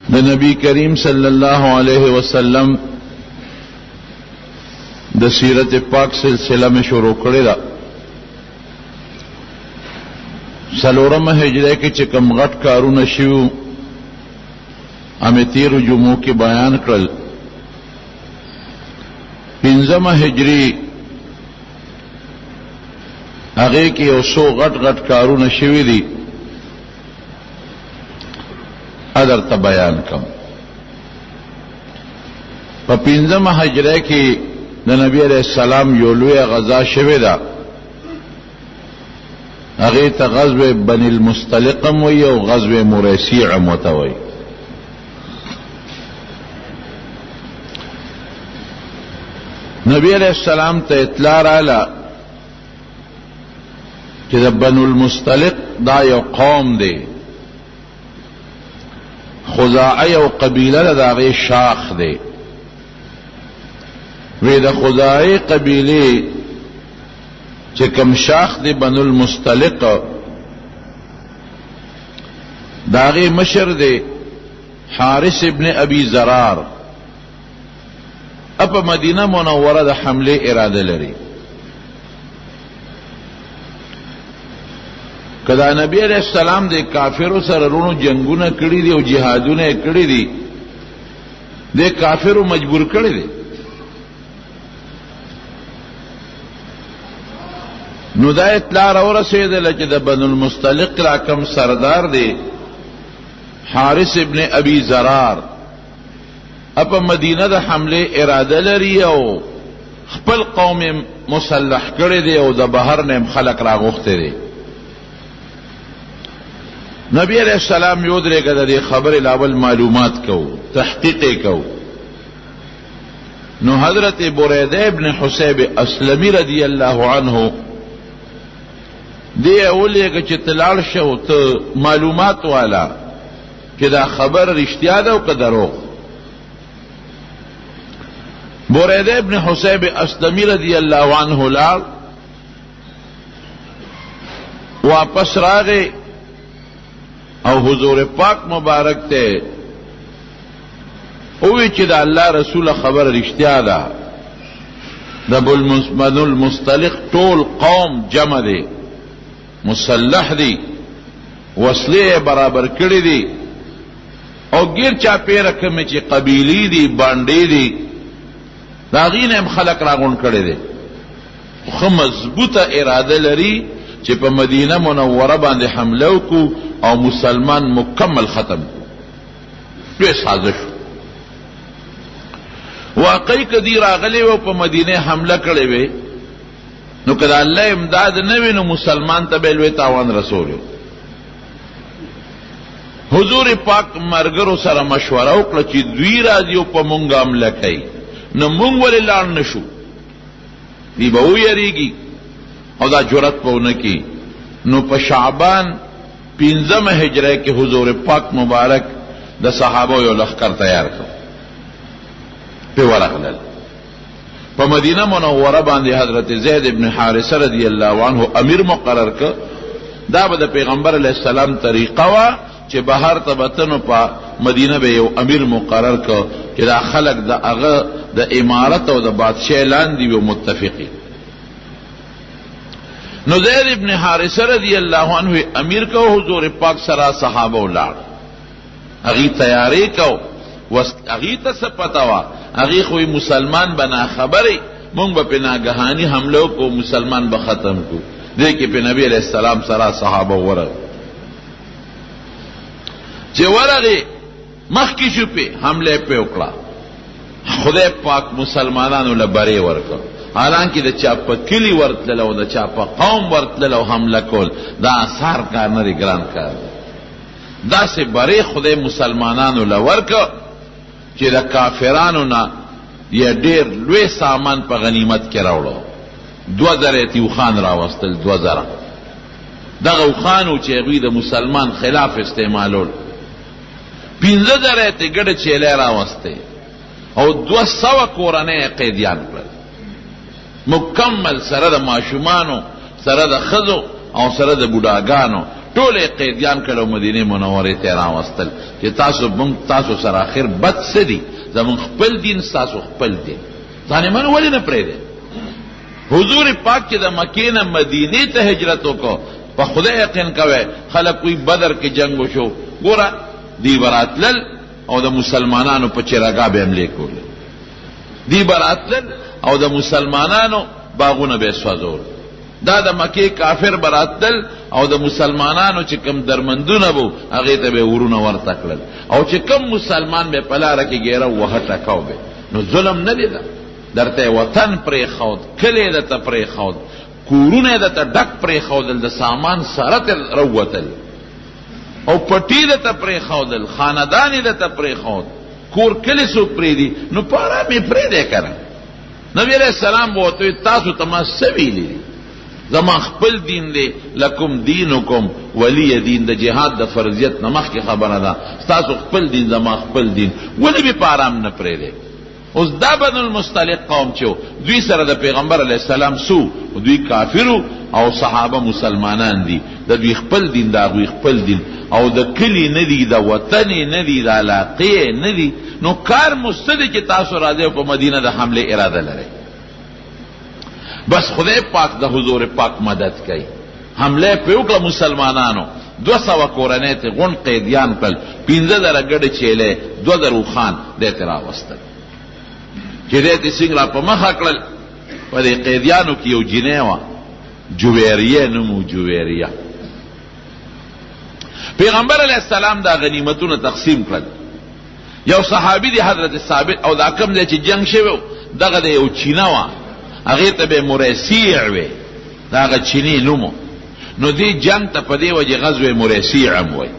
د نبی کریم صلی الله علیه وسلم د سیرت پاک سلسله میں شروع کړی دا څلورمه هجره کې چې کوم غټ کارونه شیو امتیرو جمعو کې بیان کړل. پنځمه هجری هغه کې یو څو غټ غټ کارونه شوي دي ادر ته بیان کم. په پنځمه هجره کې د نبی علیہ السلام یو لوی غزا شوې ده، هغه ته غزوه بنی المستلق وی او غزوه مریسیع متوي. نبی علیہ السلام ته اطلاع رااله چې د بنو المستلق دا یو قوم دی، خزاعی او قبیله د هغې شاخ دی. وی د خزاعی قبیله چې کوم شاخ دی بنو المستلق د هغې مشر دی حارث ابن ابي زرار. په مدینه منوره د حمله اراده لري. کدا نبی علیہ السلام د کافرو سره رونو جنگونه کړي دي او جهادونه کړي دي، د کافرو مجبور کړي دي. نو دا اطلاع راورسېدله چې د بنو المستلق را کوم سردار دی حارث ابن ابي زرار په مدینه د حمله اراده لري او خپل قوم مسلح کړي دي او د بهر نه خلق راغوښته دي. نبی علیہ السلام یو درېږه د دې خبرې لاول معلومات کو، تحقیق کو. نو حضرت بریده ابن حسیب اسلمی رضی الله عنه دی اولیږه چې تلاړ شو ته معلومات والا چې دا خبر رښتیا ده او که دروغ. بریده ابن حسیب اسلمی رضی الله عنه لاړ، واپس راغی او حضور پاک مبارک ته اوی چې د الله رسول خبر رښتیا ده، د بنو المستلق ټول قوم جمع دی، مسلح دی، وسلې برابر کړي دي او غیر چا پیره کوم چې قبیلی دي باندې دي دا غینه هم خلق راغون کړي دي. خو مضبوطه اراده لري چې په مدینه منوره باندې حمله وکړو او مسلمان مکمل ختم کو. دوی سازش واقعی کدی راغلی و په مدینه حمله کړي وي نو کله الله امداد نه وي نو مسلمان ته به لوی تاوان رسولو. حضور پاک مرګرو سره مشوره وکړه چې دوی راځي او په مونږ حمله کوي نو مونږ ولې لاړ نشو، دی به ویریږي او دا جرأت به ونه کړي. نو په شعبان پنځمه هجره کې حضور پاک مبارک د صحابه یو لښکر تیار کړ، په ورغلل. په مدینه منوره باندې حضرت زید ابن حارثه رضی الله عنه امیر مقرر کړ. دا به د پیغمبر علیه السلام طریقه وه چې بهر ته بتنو په مدینه به یو امیر مقرر کړ چې دا خلق د هغه د امارت او د بادشاہ لاندې وي متفقي. نو زید ابن حارثه رضی الله عنه امیر کو حضور پاک سره صحابه ولاړ، هغه تیاری کو. هغه ته څه پته وه، هغه خو مسلمان بنا خبرې مونږ به په ناګهاني حمله کو مسلمان به ختم کو. دې کې په نبی علیہ السلام سره صحابه ورغ چې ورغې مخکې شو په حمله په وکړه. خدای پاک مسلمانانو له بری ورکړ، حالانکه د چا په کلی ورتلل او د چا په قوم ورتلل او حمله کول دا اثار کار نه دی، ګران کار دی. داسې بری خدای مسلمانانو له ورکړ چې د کافرانو نه یې ډېر لوی سامان په غنیمت کې راوړو. 2000 اوښان راوستل، 2000 دغه اوښان و چې هغوی د مسلمان خلاف استعمالول. 15,000 ته ګډه چیلې راوستې او 200 کورنۍ قیدیان کړل، مکمل سره د ماشومانو، سره د ښځو او سره د بوډاګانو ټول قیدیان کړو مدینه منورې ته راوستل چې تاسو سره اخر بد څه دي زمون خپل دین تاسو خپل دین ځان من ولې نه پرېږدي حضور پاک چې د مکې نه مدینې ته هجرت وکړو په خدای یقین کوي خلک کوئی بدر کې جنگ وشو ګوره دی براتلل او د مسلمانانو په چراغا به حمله کول دی براتلل او د مسلمانانو باغونه به سوځول دا د مکې کافر براتل او د مسلمانانو چې کم درمندونه وو هغه ته به ورونه ورته کړل او چې کم مسلمان به پلاره کې ګیره وه ټکاو به نو ظلم نه دی درته وطن پرې خود کلی دته پرې خود کورونه دته ډک پرې خودل د سامان سره تر روتل او پټی دته پرې خودل خاندان دته پرې خود کور کلی سو پرې دی نو پارا می پرې دی کړه نبی علیہ السلام وته تاسو تما سویلی زما خپل دین دی لکم دینکم ولی دین د جهاد د فرضیت نمخ کی خبره ده تاسو خپل دین زما خپل دین ولی به پارام نه پرې دی اوس دا بنو المصطلق قوم چو دوی سره د پیغمبر علیہ السلام سو دوی کافرو او صحابه مسلمانان دي د دوی خپل دین دا دوی خپل دین او د کلی ندی د وطن ندی د علاقه ندی نو کار مستدی چې تاسو راځي په مدینه د حمله اراده لري بس خدای پاک د حضور پاک مدد کوي حمله په وکړه مسلمانانو 200 کورنۍ ته غون قیدیان کړل 15 ګډ چيله 2 خان د ترا وستل چې دې څنګه په مخه کړل په دې قیدیانو کې یو جنیوا جویریه نمو جویریه پیغمبر علیہ السلام دا غنیمتونه تقسیم کړل یو صحابي دی حضرت ثابت او دا کم دی چې جنگ شوی دغه د یو چینوا هغه ته به مرسیع وي داغه چینی نومو نو دی جنگ ته په دی وجه غزوه مرسیع هم وي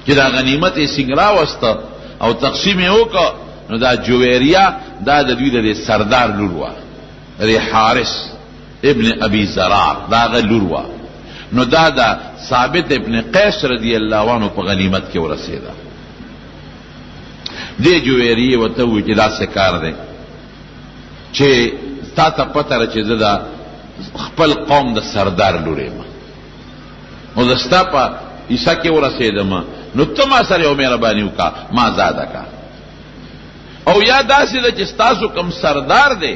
چې دا غنیمت یې څنګه واسطه او تقسیم یې وکړ نو دا جویریه دا د دوی د سردار لور وا د حارث ابن ابي زرار دا غ لور وا نو دا ثابت ابن قیس رضی الله عنه په غنیمت کې ورسېدا دی جویریه وته وی چې دا څه کار دی چې تا ته پته چې زدا خپل قوم د سردار لوري ما او زستا په عیسی کې ورسېدم نو ته ما سره یو مهرباني وکا ما زاده کا او یا داسې د چې تاسو کم سردار دی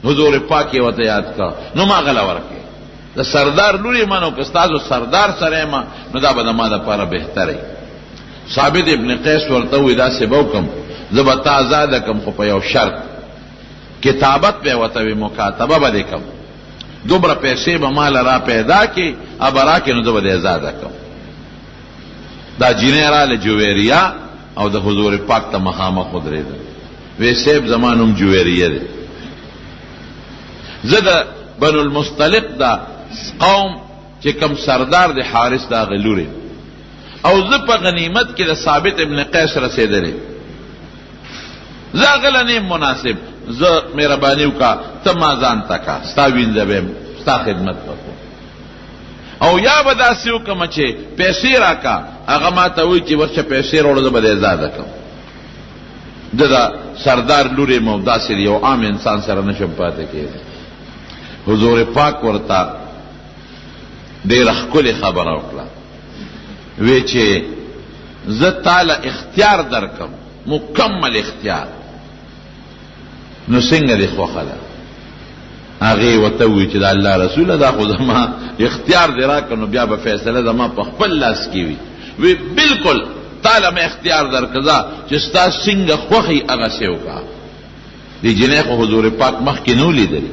حضور پاک وته یاد کا نو ما غلا ورکه د سردار لوري مانو که تاسو سردار سره ما نو دا به ما د لپاره بهتره ثابت ابن قیس ورته وی دا سبو کم زبتا آزاد کم خو په یو شرط کتابت به وته مکاتبه به کم دوبره پیسې به مال را پیدا کی ابرا کې نو به آزاد کم دا جنرال جویریه او د حضور پاک ته مخامخ ودرېد وی سیب زمانم جویریه دی زده بنو المصطلق دا قوم چې کم سردار دی حارث دا غلوري او زه په غنیمت کې د ثابت ابن قیس رسیدلې زه غلنه مناسب زه مهرباني وکا ته ما ځان تکا ستا وینځم ستا خدمت وکړم او یا به داسې وکړم چې پیسې راکا هغه ما ته وایي چې ورشه پیسې راوړه زه به دې ازاده کړم دا سردار لوري مو داسې یو عام انسان سره نشم پاتې کېږي حضور پاک ورته ډېره ښکلې خبره وکړه وی چې زه تعالی اختیار درکم مکمل اختیار نو څنګه دې خوښه ده هغې ورته ووایي چې د الله رسوله دا خو زما اختیار دې راکړه نو بیا به فیصله زما په خپل لاس کې وي وی بالکل تعالی مې اختیار درکړه چې ستا څنګه خوښي هغسې وکړه دې جنۍ خو حضور پاک مخکې نه و لیدلي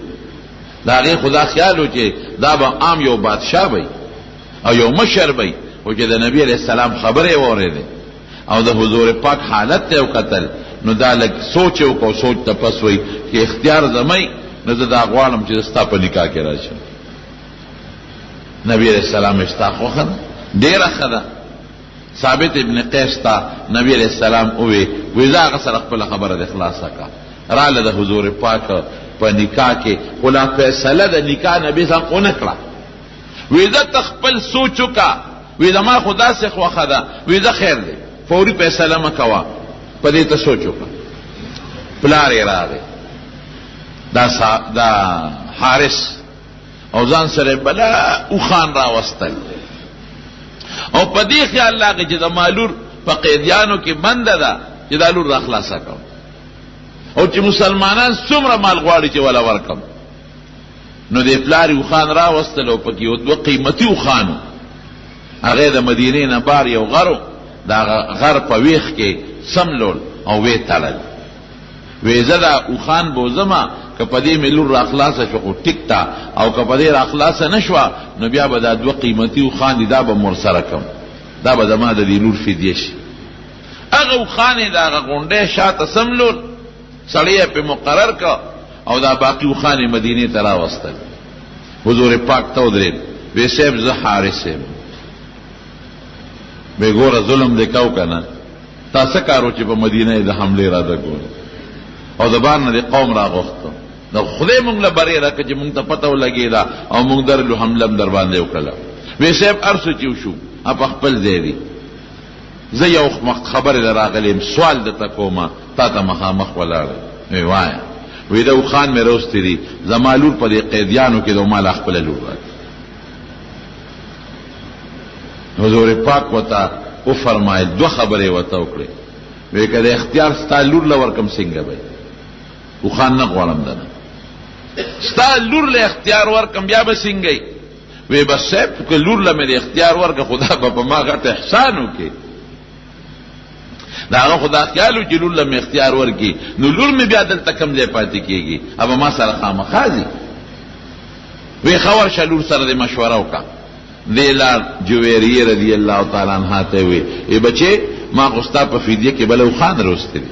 د هغې خدا خیال و چې دا به عام یو بادشاه وی او یو مشر وی او چې د نبی علیہ السلام خبرې واورېدې او د حضور پاک حالت ته وکتل نو دا لږ سوچ وکړو سوچ ته پس وی چې اختیار زمی نو زه دا غواړم چې ستا په نکاح کې راشم نبی علیہ السلام ستا خوښه ده ډېره ښه ده ثابت ابن قیس ته نبی علیہ السلام ووی وی زه هغه سره خپله خبره د خلاصه کړه راله د حضور پاک په نکاح کې خو لا فیصله د نکاح نبي صاحب ونه کړه وی زه ته خپل سوچ وکړه وی زما خو داسې خوښه ده وی زه خیر دی فوري فیصله مه کوه په دې ته سوچ وکړه پلار یې راغی دا حارث او ځان سره بلا اوښان راوستل او په دې خیال لاغه چې د مالور په قیدیانو کې بنده ده چې دا لور را خلاصه کوم او چې مسلمانان څومره مال غواړي چې ولا ورکم. نو د پلار یو خان را وستلو پکې یو دوه قیمتي وخانو هغه د مدینې نه بار یو غرو دا غر په ویخ کې سملول او وی تړل وی زدا وخان بوزما که په دې ملور را خلاصه شو خو ټیک تا او که په دې را خلاصه نشوه نو بیا به دا دوه قیمتي وخان دي دا به مور سره کم دا به زما د دې لور فدیه شي. هغه وخانې د هغه غونډې شاته سملول سړی په مقرر کا او دا باقی وخانې مدینې ته راوستل. حضور پاک ته ودرېد وی صاحب زه حارث یم وی ګوره ظلم دې کو که نه تا څه کارو چې په مدینه د حملې اراده کول او د بار نه د قوم راغوښتو د خدای مونږ له برې راکړه چې مونږ ته پته ولګېده او مونږ درلو حمله هم در باندې وکړله. وی صاحب هر څه چې وشو په خپل ځای دي زه یو خبرې له راغلی سوال درته کومه تا ته مخامخ ولاړ وی وایه وی د وخان مې روستی دي زما لور په دې قیدیانو کې د مال خپله لور راکړه. حضور پاک وته وفرمایل دوه خبرې ورته وکړې وی که د اختیار ستا لور له ورکم څنګه به وخان نه غواړم دنه ستا لور له اختیار ورکم بیا به څنګه وی بس صاحب که لور له مې د اختیار ورکه خدا به په ما غټ احسان وکړي دا هغه خدا خیال و چې لور له مې اختیار ورکړي نو لور مې بیا دلته کم ځای پاتې کېږي ابه ما سره خامخا ځي. وی ښه ورشه لور سره د مشوره وکړه. دې لار جویریه رضی الله تعالی عنها ته وی ای بچې ما خو ستا په فدیه کې بله وخان روستی دی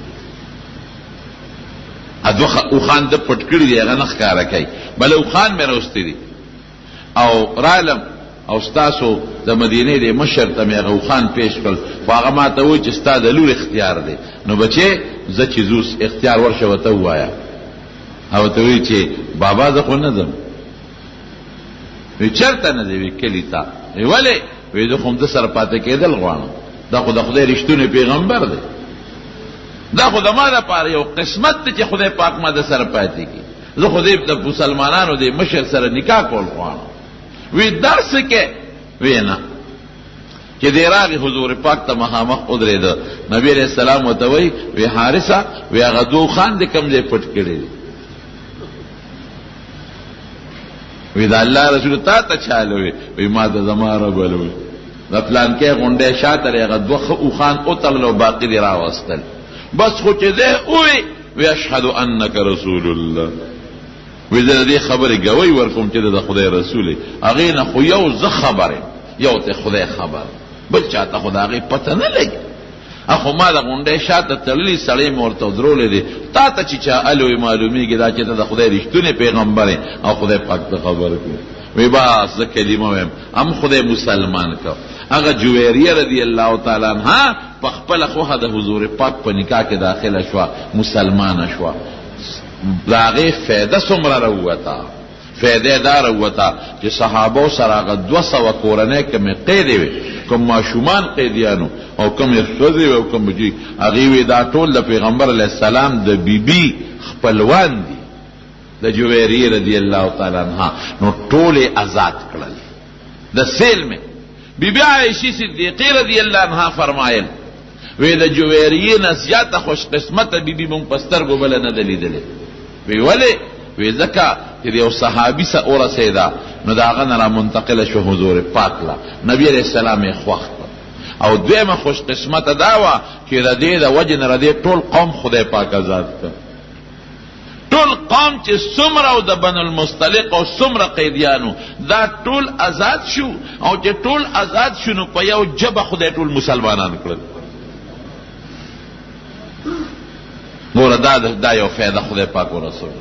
دوه وخان د پټ کړي دی هغه نه ښکاره کوي بله وخان مې روستی دی او رالم او ستاسو د مدینې د مشر ته مې هغه وخان پیش کړ خو هغه ما ته وایي چې ستا د لور اختیار دی نو بچې زه چې زوس اختیار ورشه ورته ووایه او ورته وایي چې بابا زه خو نه ځم وی چرته نه دی وی کلي ته وی ولې وی زه خو همده سره پاتې کېدل غواړم دا خو د خدای رښتونی پیغمبر دی دا خو د ما دپاره یو قسمت دی چې خدای پاک ما د سره پاتې کړي زه خو د مسلمانانو د مشر سره نکاح کول غواړم. وی درس کې وی نه چې دی راغی حضور پاک ته مخامخ ودرېده نبی علیہ السلام ورته وی وی حارثه وی هغه دوه خان د کوم ځای پټ کړی دی وی دا الله رسول تا ته چالوي وی ما ته زما رب ولوي د پلان کې غونډې شاته هغه دوه اوخان او تللو باقی دی راوستل بس خو چې ده وی اشهد انک رسول الله وی زه دې خبرې ګوی ورکوم چې د خدای رسول هغې نه خو یو زه خبرې یو ته خدای خبر بل چاته خو د هغې پته نه لګي اخو ما د غونډې شاته تللي سړی مې ورته ودرولی دی تا ته چې چا الوی معلومیږي دا چې ته د خدای رښتونی پیغمبر او خدای پاک ته خبر کړو وی بس زه کلمه ویم هم خدای مسلمان کو. هغه جویریه رضی الله تعالی عنها په خپله خوښه د حضور پاک په نکاح کې داخله شوه مسلمانه شوه د هغې فایده څومره راووته فایده دا راووته چې صحابو سره هغه 200 کورنۍ کمې قیدې وې کوم ماشومان قیدیانو او کوم ښځې او کوم بچي هغې وې دا ټول د پیغمبر علیه السلام د بیبي خپلوان دي د جویریې رضی الله تعالی عنها نو ټولې آزاد کړل د سیل مې بیبي عایشې صدیقې رضی الله عنها فرمایل وی د جویریې نه زیاته خوش قسمته بیبي مونږ په سترګو بله نه ده لیدلې وی ولې وی ځکه چې د یو صحابي سه ورسېده نو د هغه نه را منتقله شو حضور پاک له نبي علیه السلام یې خوښ کړ او دویمه خوش قسمته دا وه چې د دې د وجې نه د دې ټول قوم خدای پاک آزاد کړ ټول قوم چې څومره او د بنو المصطلق او څومره قیدیانو دا ټول آزاد شو او چې ټول آزاد شو نو په یو جبه خدای ټول مسلمانان کړل ګوره دا یو فایده خدای پاک ورسول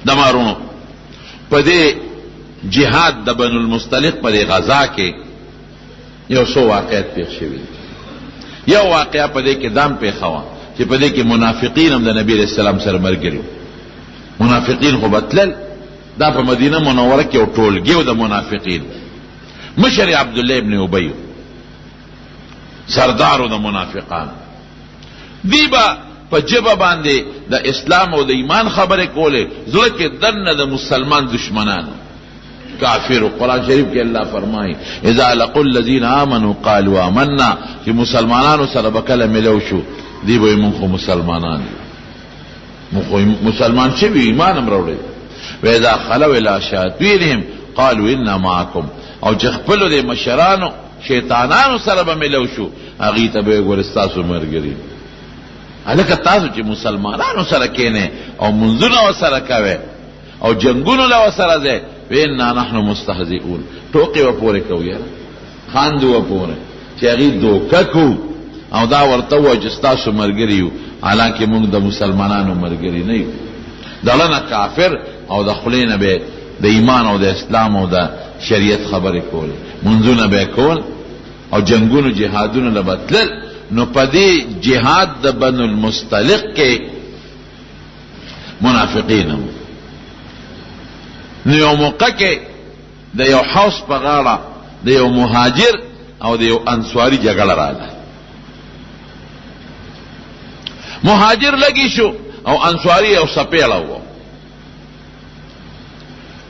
د مارونو په دې جهاد د بنو المصطلق په دې غزا کې یو څو واقعیت پېښ شوي یو واقعه په دې کې دام پېښه وه چې په دې کې منافقین هم د نبی علیه السلام سره ملګري منافقین خو به تلل دا په مدینه منوره کې یو ټولګي و د منافقین مشر عبدالله ابن ابی سردارو د منافقان دی به په جبه باندې د اسلام او د ایمان خبرې کولې زړه کې دننه د مسلمان دشمنانو کافر. قرآن شریف کې الله فرمایي اذا لقوا الذين امنوا قالوا آمنا، چې مسلمانانو سره به کله ملو شو دی به مونږ خو مسلمانان یو، مونږ مسلمان شوي ایمان هم راوړی. واذا خلوا الى شیاطینهم قالوا انا معكم، او چې خپلو د مشرانو شیطانانو سره به ملو شو هغې ته به ګوره ستاسو ملګري. هلکه تاسو چې مسلمانانو سره کینې او منځونه ورسره کوئ او جنګونو له ورسره ځئ، وانا نحن مستهزئون، ټوقې به پورې کوو یاره، خاندو به پورې چې هغې دوکه کوو او دا ورته ووایو چې ستاسو ملګري یو، حالانکې موږ د مسلمانانو ملګري نه یو. دله نه کافر او د خولې نه به د ایمان او د اسلام او د شریعت خبرې کولې، منځونه به کول او جنګونو جهادونو له به تلل. نو په دې جهاد د بنو المستلق کې منافقین هم. نو یو موقع کې د یو حوس په غاړه د یو مهاجر او د یو انصاري جګړه راغله. مهاجر لګی شو او انصاري یو سپېړه وو.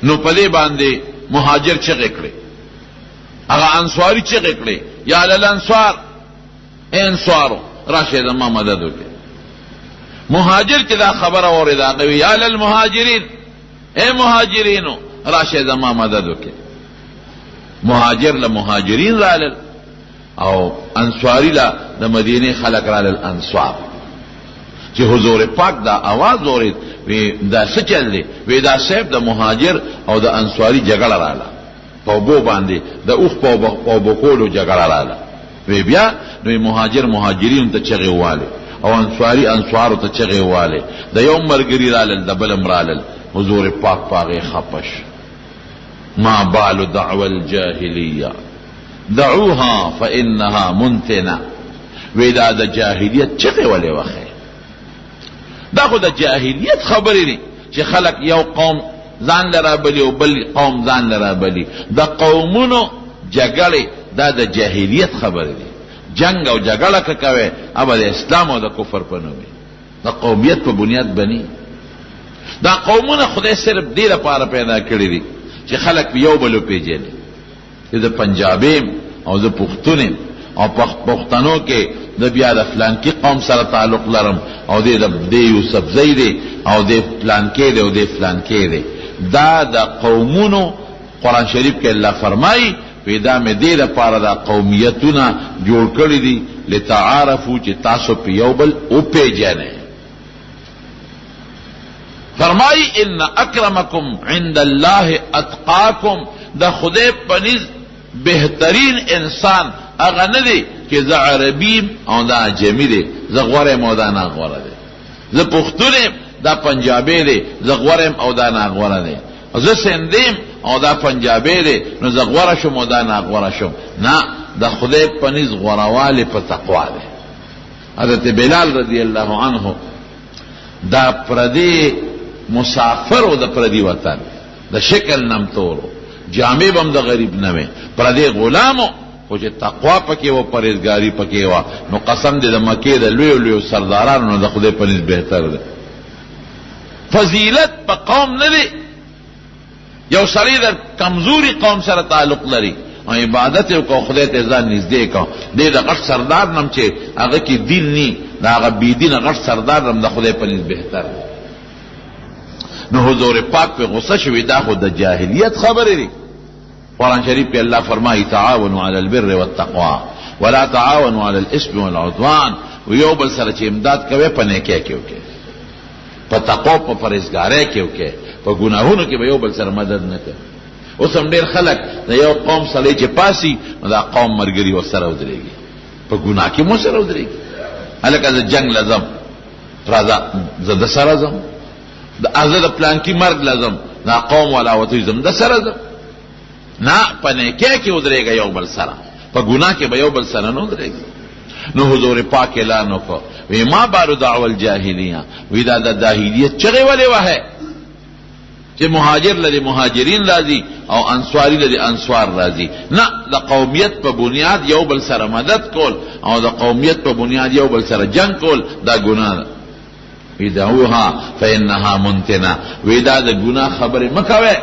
نو په دې باندې مهاجر چغې کړې، هغه انصاري چغې کړې یا للانصار، اے انصارو راشئ زما مدد وکړئ. مهاجر چې دا خبره اورېده هغه وی یا للمهاجرین، اے مهاجرینو راشئ زما مدد وکړئ. مهاجر له مهاجرین رالل او انصاري له د مدینې خلک رالل انصار. چې حضور پاک دا आवाज اورید وی دا څه چل دی؟ وی دا صاحب د مهاجر او د انصاري جګړه رااله، په اوبو باندې د اوښ په اوبو کولو جګړه رااله. وی بیا نو مهاجر مهاجرین ته چغې ووالی او انصاري انصارو ته چغې ووالی. د یو ملګري رالل د بلم رالل. حضور پاک پاغې خپش ما بال دعوى الجاهلیه دعوها فانها منتنه. وی دا د جاهلیت چغې ولې وخی؟ دا خو د جاهلیت خبرې دي چې خلق یو قوم ځان لرا بلی او بل قوم ځان لرا بلی. د قومونو جګړې دا د جاهلیت خبرې دي. جنگ او جګړه که کوي هغه د اسلام او د کفر په نوم وي، د قومیت په بنیاد بني. دا قومونه خدای صرف دې لپاره پیدا کړي دي چې خلق یو بل وپېژني. چې د پنجابیم او د پښتون او پښتنو کې د بیا د فلانکي قوم سره تعلق لرم او د یوسفزی دی او د فلانکي دی او د فلانکي دی. دا د قومونو قرآن شریف کې الله فرمایي پیدا مې دې لپاره دا قومیتونه جوړ کړي دي لتعارفو چې تاسو په یو بل وپېژنئ. فرمایي ان اکرمکم عند الله اتقاکم، د خدای په نزد بهترین انسان هغه نه دی چې زه عربیم او دا عجمي دی، زه غوره یم او دا ناغوره دی، زه پښتون یم دا پنجابی دی، زه غوره یم او دا ناغوره دی، زه سندیم او دا پنجابی دی نو زه غوره شم او دا ناغوره شم. نه، د خدای په نزد غوروالی په تقوا دی. حضرت بلال رضی الله عنه دا پردی مسافر او د پردی وطن د شکل نمتورو، جامع بم د غریب نوې، پردی غلامو خو چې تقوا پکې و پرهیزګاری پکې و. نو قسم دې د مکې د لویو لویو سردارانو نه د خدای په نزد بهتر دی. فضیلت په قوم نه دی. یو سړی د کمزوري قوم سره تعلق لري او عبادت یې وکړو، خدای ته ځان نږدې کړو، دې د غټ سردار نم چې هغه کې دین نی، د هغه بېدینه غټ سردار نم د خدای په نزد بهتر دی. نو حضور پاک په غصه شوي دا خو د جاهلیت خبرې دي. قرآن شریف کې الله فرمایي تعاونوا علی البر والتقوا ولا تعاونوا علی الاسم والعدوان. ویو بل سره چې امداد کوي په نیکۍ کې وکړي، په تقوا په پرهیزګارۍ کې وکړي، په ګناهونو کې به یو بل سره مدد نه کوي. اوس هم ډېر خلک د یو قوم سړی چې پاسي دا قوم مرګري ورسره ودرېږي، په ګناه کې مو سره ودرېږي. هلکه زه جنګ لزم راځه زه د سره ځم، زه د پلانکي مرګ لزم دا قوم والا وتوی زم د سره ځم. نه، په نیکۍ کې ودرېږه یو بل سره، په ګناه کې به یو بل سره نه ودرېږي. نو حضور پاک اعلان وکړو وی ما بارو دعوى الجاهلیه، وی دا د جاهلیت چغې ولې وهې چې مهاجر لدی مهاجرین راځي او انصاری لدی انصار راځي. نه، د قومیت په بنیاد یو بل سره مدد کول او د قومیت په بنیاد یو بل سره جنگ کول دا ګناه ده. وی دعوها فانها منتنه، وی دا د ګناه خبرې مکوئ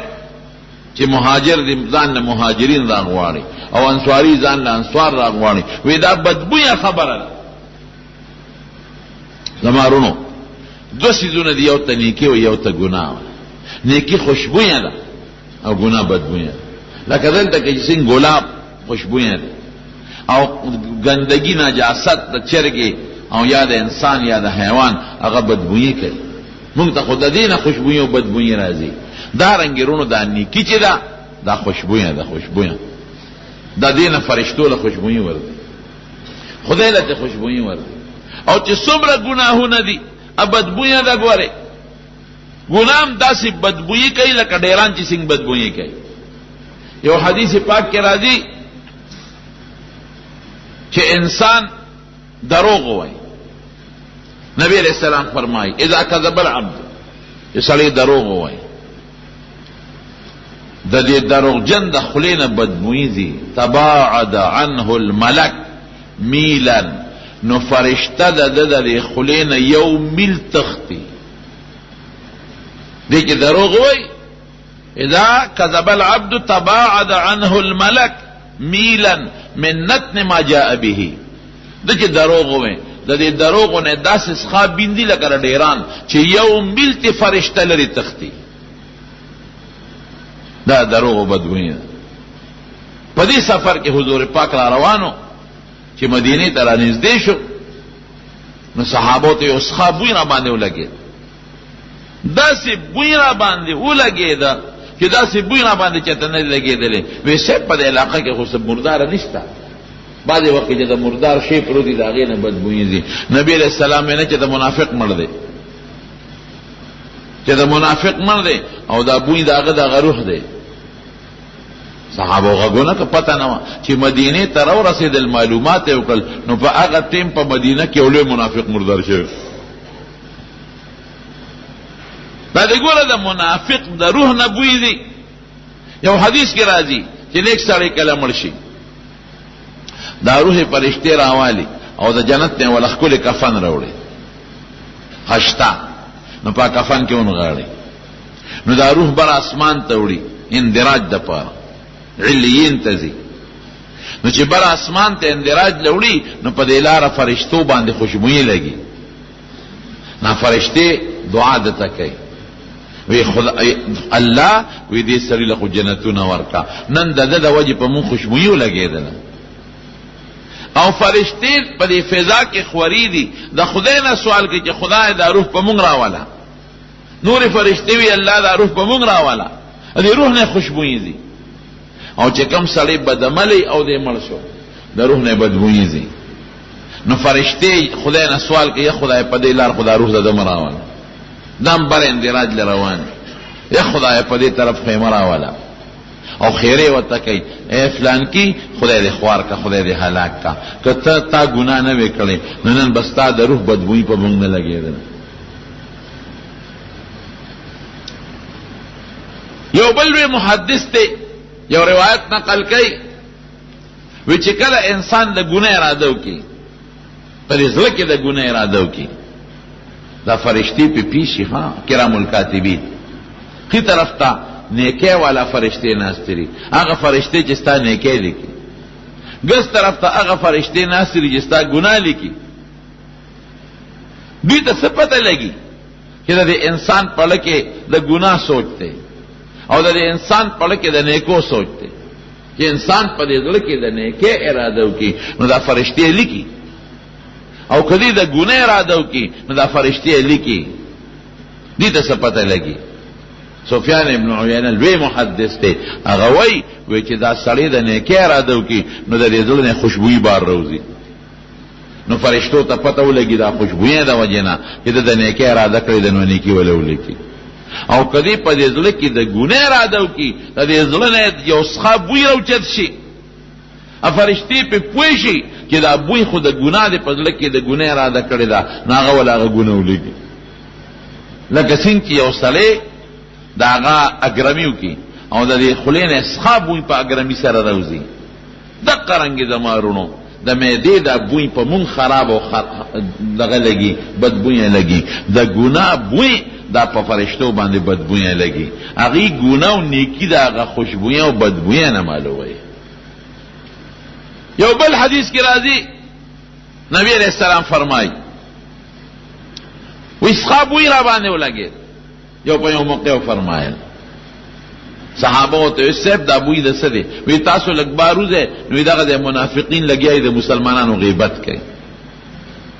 چې مهاجر دې ځان له مهاجرین راغواړي او انصاري ځان له انصار راغواړي، وی دا بدبویه خبره ده. زمارونو دو سیزونه دی، یو ته نیکی و یو ته ګناه. نیکی خوشبویه ده او ګناه بدبویه ده. لکه دلته کې چې څنګه ګلاب خوشبویه ده او ګندګي نجاست د چرګې او یا د انسان یا د حیوان هغه بدبویي کوي. موږ ته خو د دې نه خوشبویي او بدبویي راځي. دا رنګیرونو دا نیکی چې ده دا خوشبویه ده، خوشبویه دا دې نه فرشتو له خوشبویي ورده، خدای له خوشبویي ورده. او چې څومره ګناهونه دي بدبویه ده. ګوره ګنام داسې بدبویي کوي لکه ډیران چې څنګه بدبویي کوي. یو حدیث پاک کې راځي چې انسان دروغ وایي. نبی علیہ السلام فرمایي اذا کذب العبد، چې سړی دروغ وایي د دې دروغجن د خولې نه بدبویي ځي. تباعد عنه الملک میلا، نو فرشته د دې خولې نه یو میل تختی. دې کې دروغ وایي. اذا كذب العبد تباعد عنه الملك ميلا من نتن ما جاء به. دغه دروغ وې د دې دروغ نه داسې ښه بیندي لکه ډیران چې یو میل ته فرشته لري تختی. دا دروغ بدوینه. په دې سفر کې حضور پاک را روانو چې مدینه ته را نږدې شو، نو صحابو ته اوس ښه بوی را باندې ولګید. داسې بوی را باندې ولګید چې داسې بوی را باندې چته نه لګېدلې. وی سه په علاقه کې خو سب مردار نشته، بعضې وخت کې د مردار شی پروت دي د هغې نه بدبویي ځي. نبی علیہ السلام نه چې د منافق مړ دی، چې د منافق مړ دی او دا بوی د هغه دغه روح دی. صحابو غږونه که پته نه وه چې مدینې ته راورسېدل، معلومات یې وکړل، نو په هغه ټیم په مدینه کې یو لوی منافق مردار شوی. دا دی ګوره د منافق د روح نه بوی دی. یو حدیث کې راځي چې نیک سړی کله مړ شي دا روح فرشتې راوالي او د جنت نه ول ښکلی کفن راوړي خشتا، نو په کفن کې ونغاړي، نو دا روح بر اسمان ته وړي اندراج د پاره علیین ته ځي. نو چې بر اسمان ته اندراج لوړي نو په دې لاره فرشتو باندې خوشبویي لګي. نه فرشتې دعا دته کوي، وی خدای الله وی دې سړي له جنتونه ورکا. نن د وجه په مون خوشبویي ولګېدل او فرشتې په دې فضا کې خوري دي. د خدای نه سوال کوي چې خدای دا روح په مونږ راواله. نور فرشتې وی الله دا روح په مونږ راواله، دې روح نه خوشبویي دي. او چې کوم سړی بدعملی او دې مړ شو د روح نه بدبویي دي، نو فرشتې خدای نه سوال کوي خدای په دې لار خدای روح د مراواله دم بر اندراج لروان، یا خدای په دې طرف خیمه راواله او خیره وته کوي اے فلان کی خدای دې خوار کا، خدای دې هلاک کا، کته تا ګناه نه وکړي نن بستا د روح بدبویي په مونږ نه لګېدل. یو بل وی محدث ته یو روایت نقل کوي وی چې کله انسان د ګناه اراده وکړي، په زړه کې د ګناه اراده وکړي، دا فرشتي په پیشي ها کرام الکاتبین کی طرف ته نیکه والا فرشتي ناستري، هغه فرشتي چې ستا نیکه لیکي. ګس طرف ته هغه فرشتي ناستري چې ستا ګناه لیکي. دوی ته څه پته لګي چې د انسان په لکه کې د ګناه سوچته او د انسان په لکه کې د نیکو سوچته. چې انسان په دې ځل کې د نیکه اراده وکړي نو دا فرشتي لیکي، او کدی د ګناه اراده وکړي نو دا فرشتي لیکي. دې ته څه پته لګي. سفیان ابن عیینه لوی محدث دی، هغه وایي چې دا سړی د نیکه اراده وکړي نو د دې ځل نه خوشبویي بار راوځي. نو فرشتو ته پته ولګي دا خوشبویي د وجه نه چې د نیکه اراده کړې د نو نیکي ولې ولیکي. او کدی په دې ځل کې د ګناه اراده وکړي د دې ځل نه یو ښه بوی راوچت شي، فرشتي په پوه شي چې دا بوی خو د ګناه د په ځل کې د ګناه اراده کړې ده، نو هغه ول هغه ګناه ولیکي. لکه څنګه چې یو سړی دا هغه اګرمي وکړي او د دې خولې نه ښه بوی په اګرمي سره راوځي. دقه رنګې زمارونو د معدې دا بوی په مونږ خراب او دغه لګي، بد بوی لګي. د ګناه بوی دا په فرشتو باندې بدبویه لګي هغه ګناه او نیکی دا هغه خوشبویه او بدبویه نه معلومه. یو بل حدیث کې راځي نبی علیہ السلام فرمایي واسخا بوی را باندې ولګي. یو په یو موقع فرمایل صحابه او ته سب دا بوی د سده وی تاسو لګ باروزه نو دغه د منافقین لګیای د مسلمانانو غیبت کوي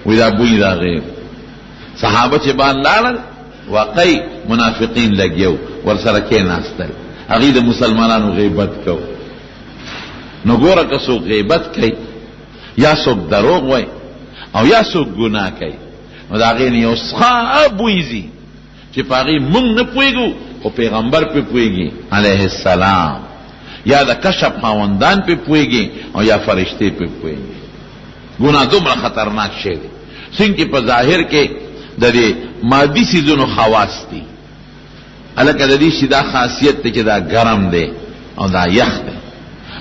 وی دا بوی دا غیب. صحابه چې باندې لاړل واقعي منافقین لګیو ورسره کې ناستل هغه د مسلمانانو غیبت کو. نو ګوره که څوک غیبت کوي یا څوک دروغ وای او یا څوک ګناه کوي نو دا غي نه یو ښه بویزي چې پاغي مونږ نه پويګو او پیغمبر په پويږي عليه السلام یا د کشف خاوندان په پويږي او یا فرشتي په پويږي. ګناه دومره خطرناک شی دی څنګه په ظاهر کې د دې مادي سيزونو خواص دي الکه د دې شیدا خاصیت ته چې دا ګرم دی او دا یخ دی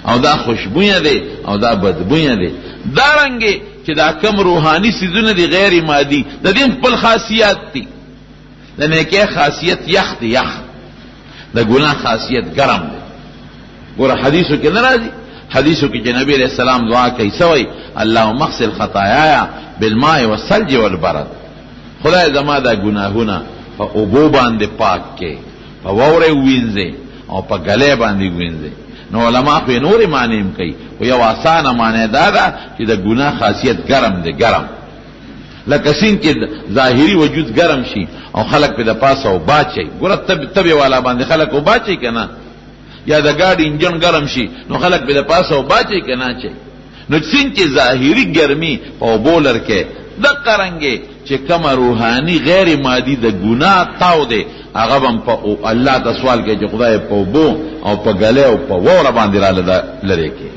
او دا خوشبویه دی او دا بدبویه دی. دا رنګه چې دا کم روحانی سيزونه دي غیر مادي د دې خپل خاصیت دي. د نیکه خاصیت یخ دی یخ د ګناه خاصیت ګرم دی. ګوره حدیثو کې ناراضي حدیثو کې چې نبی علیہ السلام دعا کوي سوي اللهم اغسل خطاياي بالماء والثلج والبرد. خدای زما دا ګناهونه په اوبو باندې پاک کې په ووره وینځي او په غلې باندې وینځي. نو علماء په نور معنی کوي او یو آسان معنی دا ده چې د ګناه خاصیت ګرم دی ګرم لکه څنګه چې ظاهري وجود ګرم شي او خلک په د پاسه او باچي. ګوره تبي والا باندې خلک او باچي کنه یا د ګاډي انجن ګرم شي نو خلک په د پاسه او باچي کنه چي. نو څنګه ظاهري ګرمي او بولر کې د قرنګي چې کوم روحاني غیر مادي د ګناه تاو دی هغه هم په الله د سوال کې چې خدای په بو او په غلې او په وره باندې را لری کې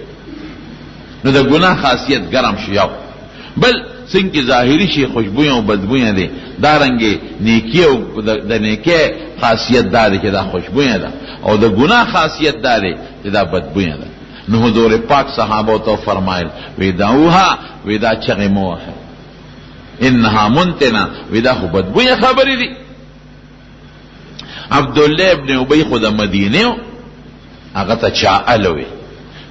نو د ګناه خاصیت ګرم شي. یو بل څنګه ظاهري شي خوشبوې او بدبوې دي دا رنګي نیکی او د نیکی خاصیت دا دی چې دا خوشبوې ده او د ګناه خاصیت دا دی چې دا بدبوې ده. نو حضور پاک صحابه ته فرمایل وداوها ودا چغه موه انها منتنا ودا خو بدبوې خبرې دي. عبد الله ابن ابي خود مدینه هغه ته چاالوي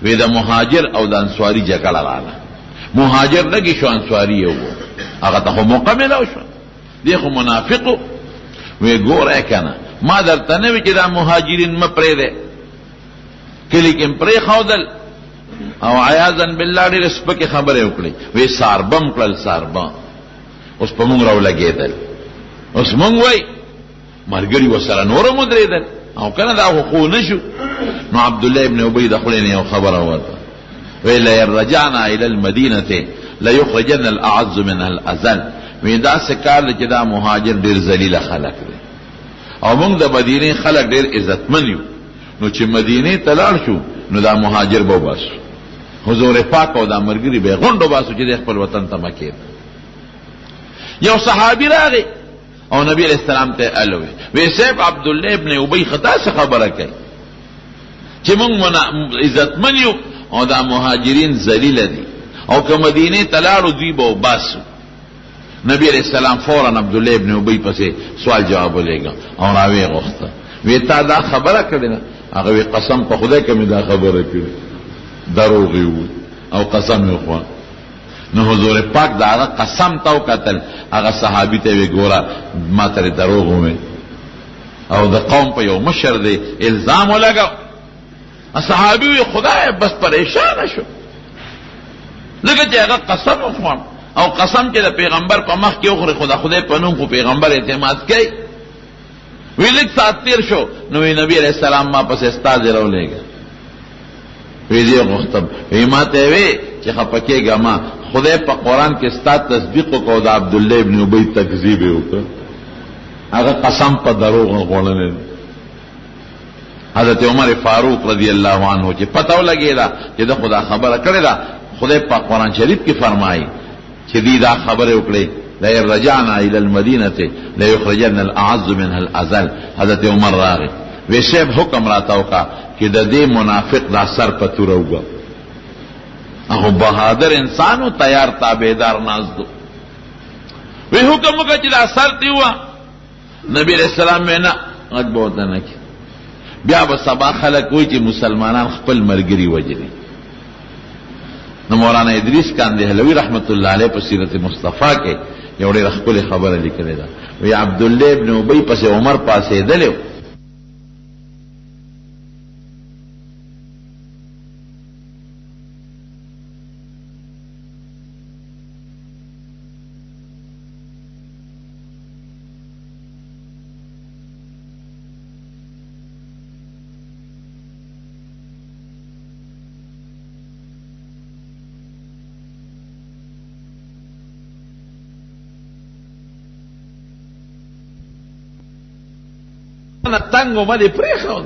وې د مهاجر او د انصاری جګړه رااله. مهاجر لګي شو انصاری یو هغه ته مقابل او شو دی خو منافقو وې ګوره کنه ما درته نه وی چې دا مهاجرین مپرې ده کلی کې پرې خودل او عیاذا بالله دې سپکه خبره وکړي وې ساربم کړل ساربم اوس په موږ راو لګیدل اوس موږ وای مرګري وسره نور مدریدل او کنه دا خو نشو. نو عبد الله ابن ابي دخلني یو خبره وته ویل رجعنا الى المدينه لا يخرجن الاعز من الاذل. ودا سکال چې دا مهاجر ډیر ذلیل خلق دي او موږ د مدینه خلق ډیر عزتمن یو. نو چې مدینه تلاړ شو نو دا مهاجر بو بس حضور پاک او دا مرګري به غونډو باسو چې خپل وطن ته مکه. یو صحابي راغی او نبی علیہ السلام ته الوی وی سیب عبد الله ابن ابي خطا څه خبره کوي چې موږ عزتمن یو او دا مهاجرین ذلیل دي او که مدینه تلاړو دوی به باسو. نبی علیہ السلام فورا عبد الله ابن ابي پسې سوال جواب ولېګا او راوي غوښته وی تا دا خبره کړې نه هغه قسم په خدای کې دا خبره کړې دروغ یو او قسم یو خو. نو حضور پاک دا هغه قسم تاو قتل هغه صحابي ته وی ګوره ما تر دروغ ومه او د قوم په یو مشر دی الزام ولګاو. صحابي وی خدای بس پریشان شو لکه چې هغه قسم وخوام او قسم چې د پیغمبر په مخ کې وخوري خدای په نوم کو پیغمبر اعتماد کوي. وی لیک سات تیر شو نو نبی علیہ السلام ما پس استاد راولېګا وی دې غختم وی ما ته وی چې خپکیګه ما خدای په قران کې ستاسو تصدیق کو د عبد الله ابن ابي تکذیب وکړ هغه قسم په دروغ غوړل. حضرت عمر فاروق رضی الله عنه چې پتاو لګیدا چې دا خدا خبره کړې ده خدای په قران شریف کې فرمایي چې دې دا خبره وکړي لا رجعنا الى المدينه لا يخرجن الاعز منها الاذل. حضرت عمر راغی وی شیب حکم راته وکړه چې د دې منافق دا سر په تور وګ هغه بہادر انسانو تیار تابعدار ناز دو وی حکم وکړه چې دا سر دیوا نبی علیہ السلام میں نه غږ به ورته نه کړي. بیا به سبا خلک وایي چې مسلمانان خپل ملګري وژني. نو مولانا ادریس کاندهلوی رحمت الله علیه په سیرت مصطفی کې یو ډېره ښکلې خبره لیکلې ده. وی عبدالله ابن ابی پسې عمر پاسېدلی و. تنگو مدی پریخود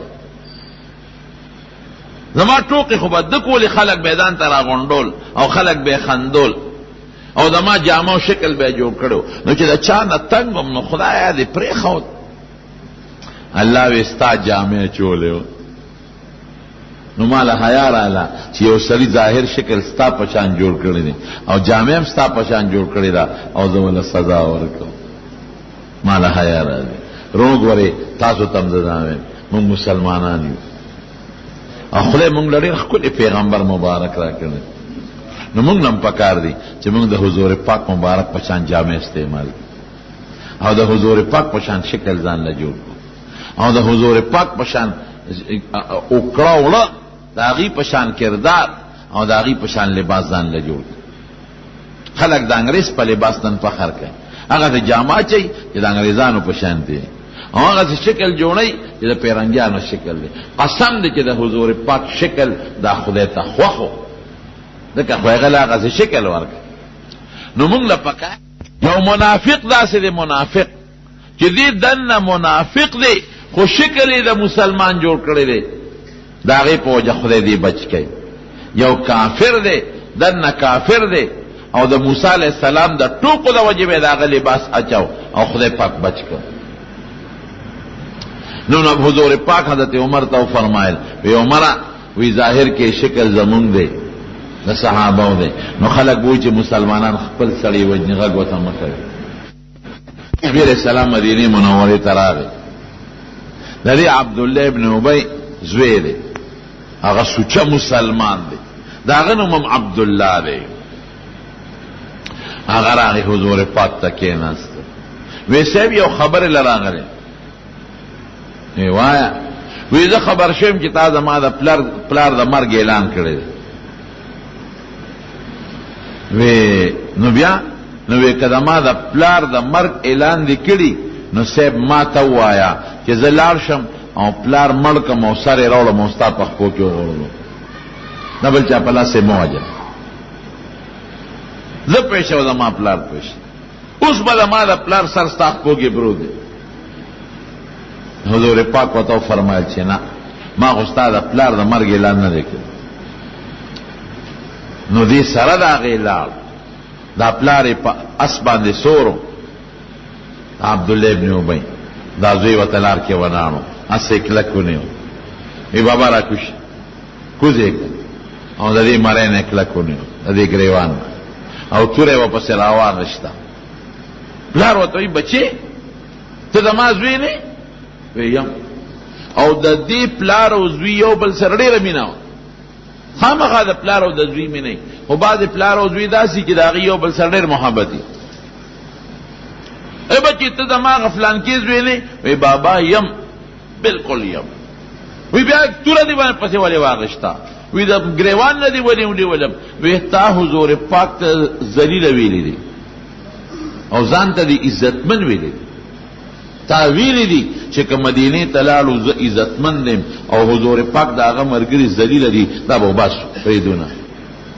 زما ټوکی خو به د کولی خلق بیدان ته راغونډول او خلق به خندول او زما جامه او شکل به جوړ کړو. نو چې د چا نه تنګم نو خدایا دې پریخود. الله وی ستا جامې چولې نو مالا حیا رااله چې یو سړي ظاهر شکل ستا په شان جوړ کړی دی او جامې هم ستا په شان جوړ کړی ده او زه ول سزا ورکړم. مالا حیا رااله روغ وره تاسو تم زداوي مونږ مسلمانان یو او خدای مونږ لري خپل پیغمبر مبارک راکړي. نو مونږ هم پکار دي چې مونږ د حضور پاک مبارک په شان جامې استعمال او د حضور پاک په شان شکل ځان له جوړ او د حضور پاک په شان وکړه د هغې په شان کردار او د هغې په شان لباس ځان له جوړ. خلک د انګریز په لباس نن فخر کوي. هغه ته جامه چي چې د انګریزانو په شان دي او هغه شکل جوړی چې د پیرنګیانو شکل دی. قسم دی چې د حضور پاک شکل دا خدای ته خوښو ځکه خو هغه له هغه شکل ورکړي. نو موږ له پکار یو منافق داسې دی منافق چې دې دننه منافق دی خو شکل یې د مسلمان جوړ کړی دی د هغې په وجه خدای دې بچ کوي. یو کافر دی دننه کافر دی او د موسی علیہ السلام د ټوکو د وجې به د هغه لباس اچاو او خدای پاک بچ کړ. نو حضور پاک حضرت عمر ته فرمایل وی عمره وی ظاهر کې شکل زمونږ دی د صحابهو دی نو خلک وایي چې مسلمانان خپل سړی وژني غږ ورته مه کوئ. نبي علیہ السلام مدینې منورې ته راغی. د دې عبدالله ابن ابی زوی دی هغه سوچه مسلمان دی د هغه نوم هم عبدالله دی. هغه راغی حضور پاک ته کېناست. وی صاحب یو خبرې له راغلی وی وایه وی زه خبر شوم چې تا زما د پلار د مرګ اعلان کړی دی. وی نو بیا نو وی که زما د پلار د مرګ اعلان دی کړي نو صاحب ما ته ووایه چې زه لاړ شم او پلار مړ کم او سر یې راوړم او ستا په خپو کې وغورځوم نه بل چا په لاس یې مه وژنه. زه پېښه و زما پلار پېښه اوس به زما د پلار سر ستا خپو کې پروت دی. حضور پاک ورته فرمایل چې نه ما خو ستا د پلار د مرګ اعلان نه دی کړی. نو دې سره د هغې لاړ دا پلار یې په اس باندې سورو عبدالله ابن ابی دا زوی ورته لار کې وناړو اس یې کلک ونیو وی بابا را کوش کوز یې کړ او د دې مری نه کلک ونیو د دې ګریوان او توره یې ورپسې راوان رشته. پلار ورته وی بچې ته زما زوی نه وی یم او د دې پلار او زوی یو بل سره ډېره مینه وه. خامخا د پلار او د زوی مینه خو بعضې پلار او زوی داسې چې د هغې یو بل سره ډېر محبت وي. ای بچې ته زما هغه فلان کې زوی نه وی بابا یم بلکل یم. وی بیا توره دې باندې پسې ولې واغشته وی د ګریوان نه دې ولې ونیولم وی تا حضور پاک ته ذلیله ویلي دي او ځان ته دې عزتمن ویلي دي. تا ویلي دي چې که مدینې ته لاړو زه عزتمند یم او حضور پاک د هغه ملګري ذلیله دي دا به وباسو پرېږدونه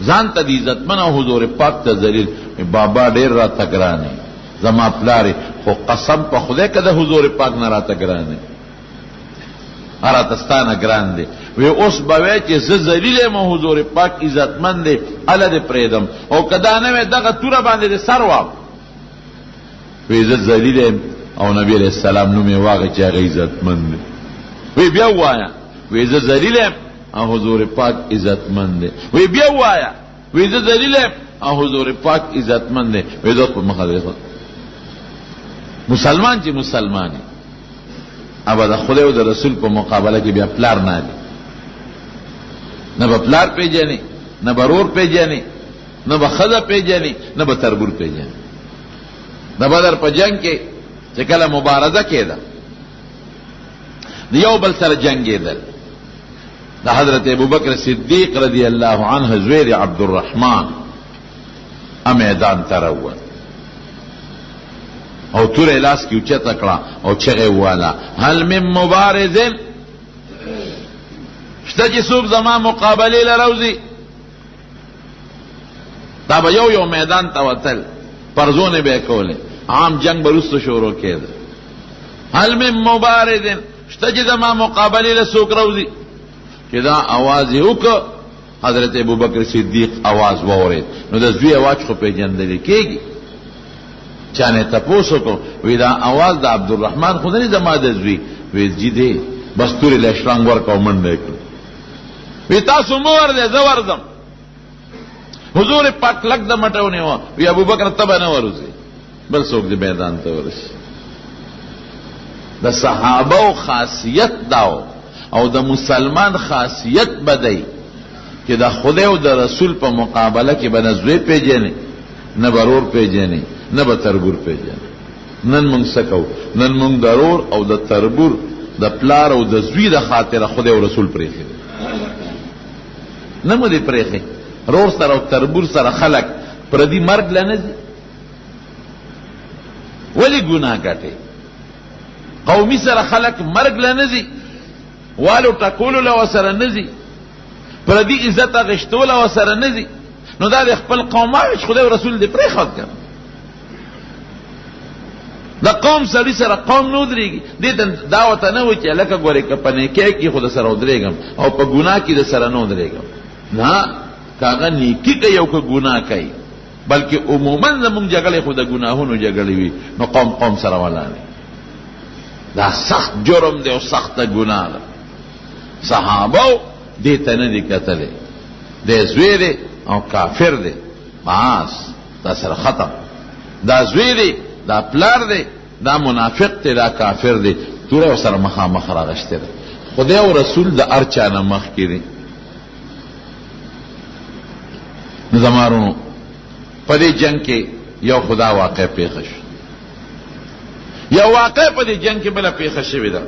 ځان ته د عزتمن او حضور پاک ته ذلیل. بابا ډېر راته ګران یې زما پلار خو قسم په خدای که د حضور پاک نه راته ګران دی راته ستا نه ګران دی. وی اوس به وی چې زه ذلیل یم او حضور پاک عزتمند دی هله دې پرېږدم او که دا نه وی دغه توره باندې دې سر وام وی زه ذلیل یم او نبی علیہ السلام نوم یې واغې چې هغه عزتمند دی. وی بیا ووایه وی زه ذلیل یم او حضور پاک عزتمند دی. وی بیا ووایه وی زه ذلیل یم او حضور پاک عزتمند دی. وی زه په مخه دی مسلمان چې مسلمان ابا د خدای او د رسول په مقابله کې بیا پلار نه دی، نه به پلار پیژني، نه به رور پیژني، نه به ښځه پیژني، نه به تربور پیژني. د بدر په جنگ کې چې کله مبارزه کېده د یو بل سره جنګېدل، د حضرت ابوبکر صدیق رضی الله عنه زوی عبدالرحمن میدان ته راووت او توره لاس کې اوچته کړه او چغې وواله هل من مبارز، شته چې څوک زما مقابلې له راوځي. دا به یو میدان ته وتل، پرزونې به یې کولې، عام جنگ به وروسته شروع کېده. هل من مبارز، شته چې زما مقابلې له څوک راوځي. چې دا اواز یې وکړ، حضرت ابوبکر صدیق اواز واورېد، نو د زوی اواز خو پیژندلی کېږي. چا نه تپوس وکړو، وی دا اواز د عبدالرحمن خو نه زما د زوی، وی جی دی، بس تورې له شرنګ ورکړه او منډه یې کړه. وی تاسو مه ورځئ، زه ورځم. حضور پاک لږ د مټه ونیوه، وی ابوبکر ته به نه ورځې، بل څوک دې میدان ته ورسي. د صحابو خاصیت داو او د مسلمان خاصیت بدای چې د خدای او د رسول په مقابله کې به نه زوی پیژني، نه به رور پیژني، نه به تربور پیژني. نن مونږ څه کوو؟ نن مونږ د رور او د تربور، د پلار او د زوی د خاطره خدای او رسول پرېښي، نه مو دې پرېښي. رور سره او تربور سره خلک پردي مرګ له نه ځي. ولې ګناه ګټې؟ قومي سره خلک مرګ له نه ځي، والو ټکولو له ورسره نه ځي، پردي عزت اخیستو له ورسره نه ځي. نو دا د خپل قوم چې خدای او رسول دې پرېښود کړه. د قوم سړي سره قوم نه ودرېږي. دې ته دا ورته نه وایي چې هلکه ګورې که په نیکۍ کې خو د سره ودرېږم او په ګناه کې د سره نه ودرېږم. نه، که هغه نیکي کوي او که ګناه کوي، بلکې عموما زمونږ جګړې خو د ګناهونو جګړې وي، نو قوم سره ولاړې. دا سخت جرم دی او سخته ګناه ده. صحابو دې ته نه دي کتلې، دی زوی دی او کافر دی، بس دا سره ختم. دا زوی دی، دا پلار دی، دا منافق دی، دا کافر دی، توره سره مخامخ راغشته دی. خدای او رسول د هر چا نه مخکې دی. زمارونو په دې جنگ کې یو خدا واقع پیښه شو، یو واقع په دې جنگ کې بله پیښه شوې ده.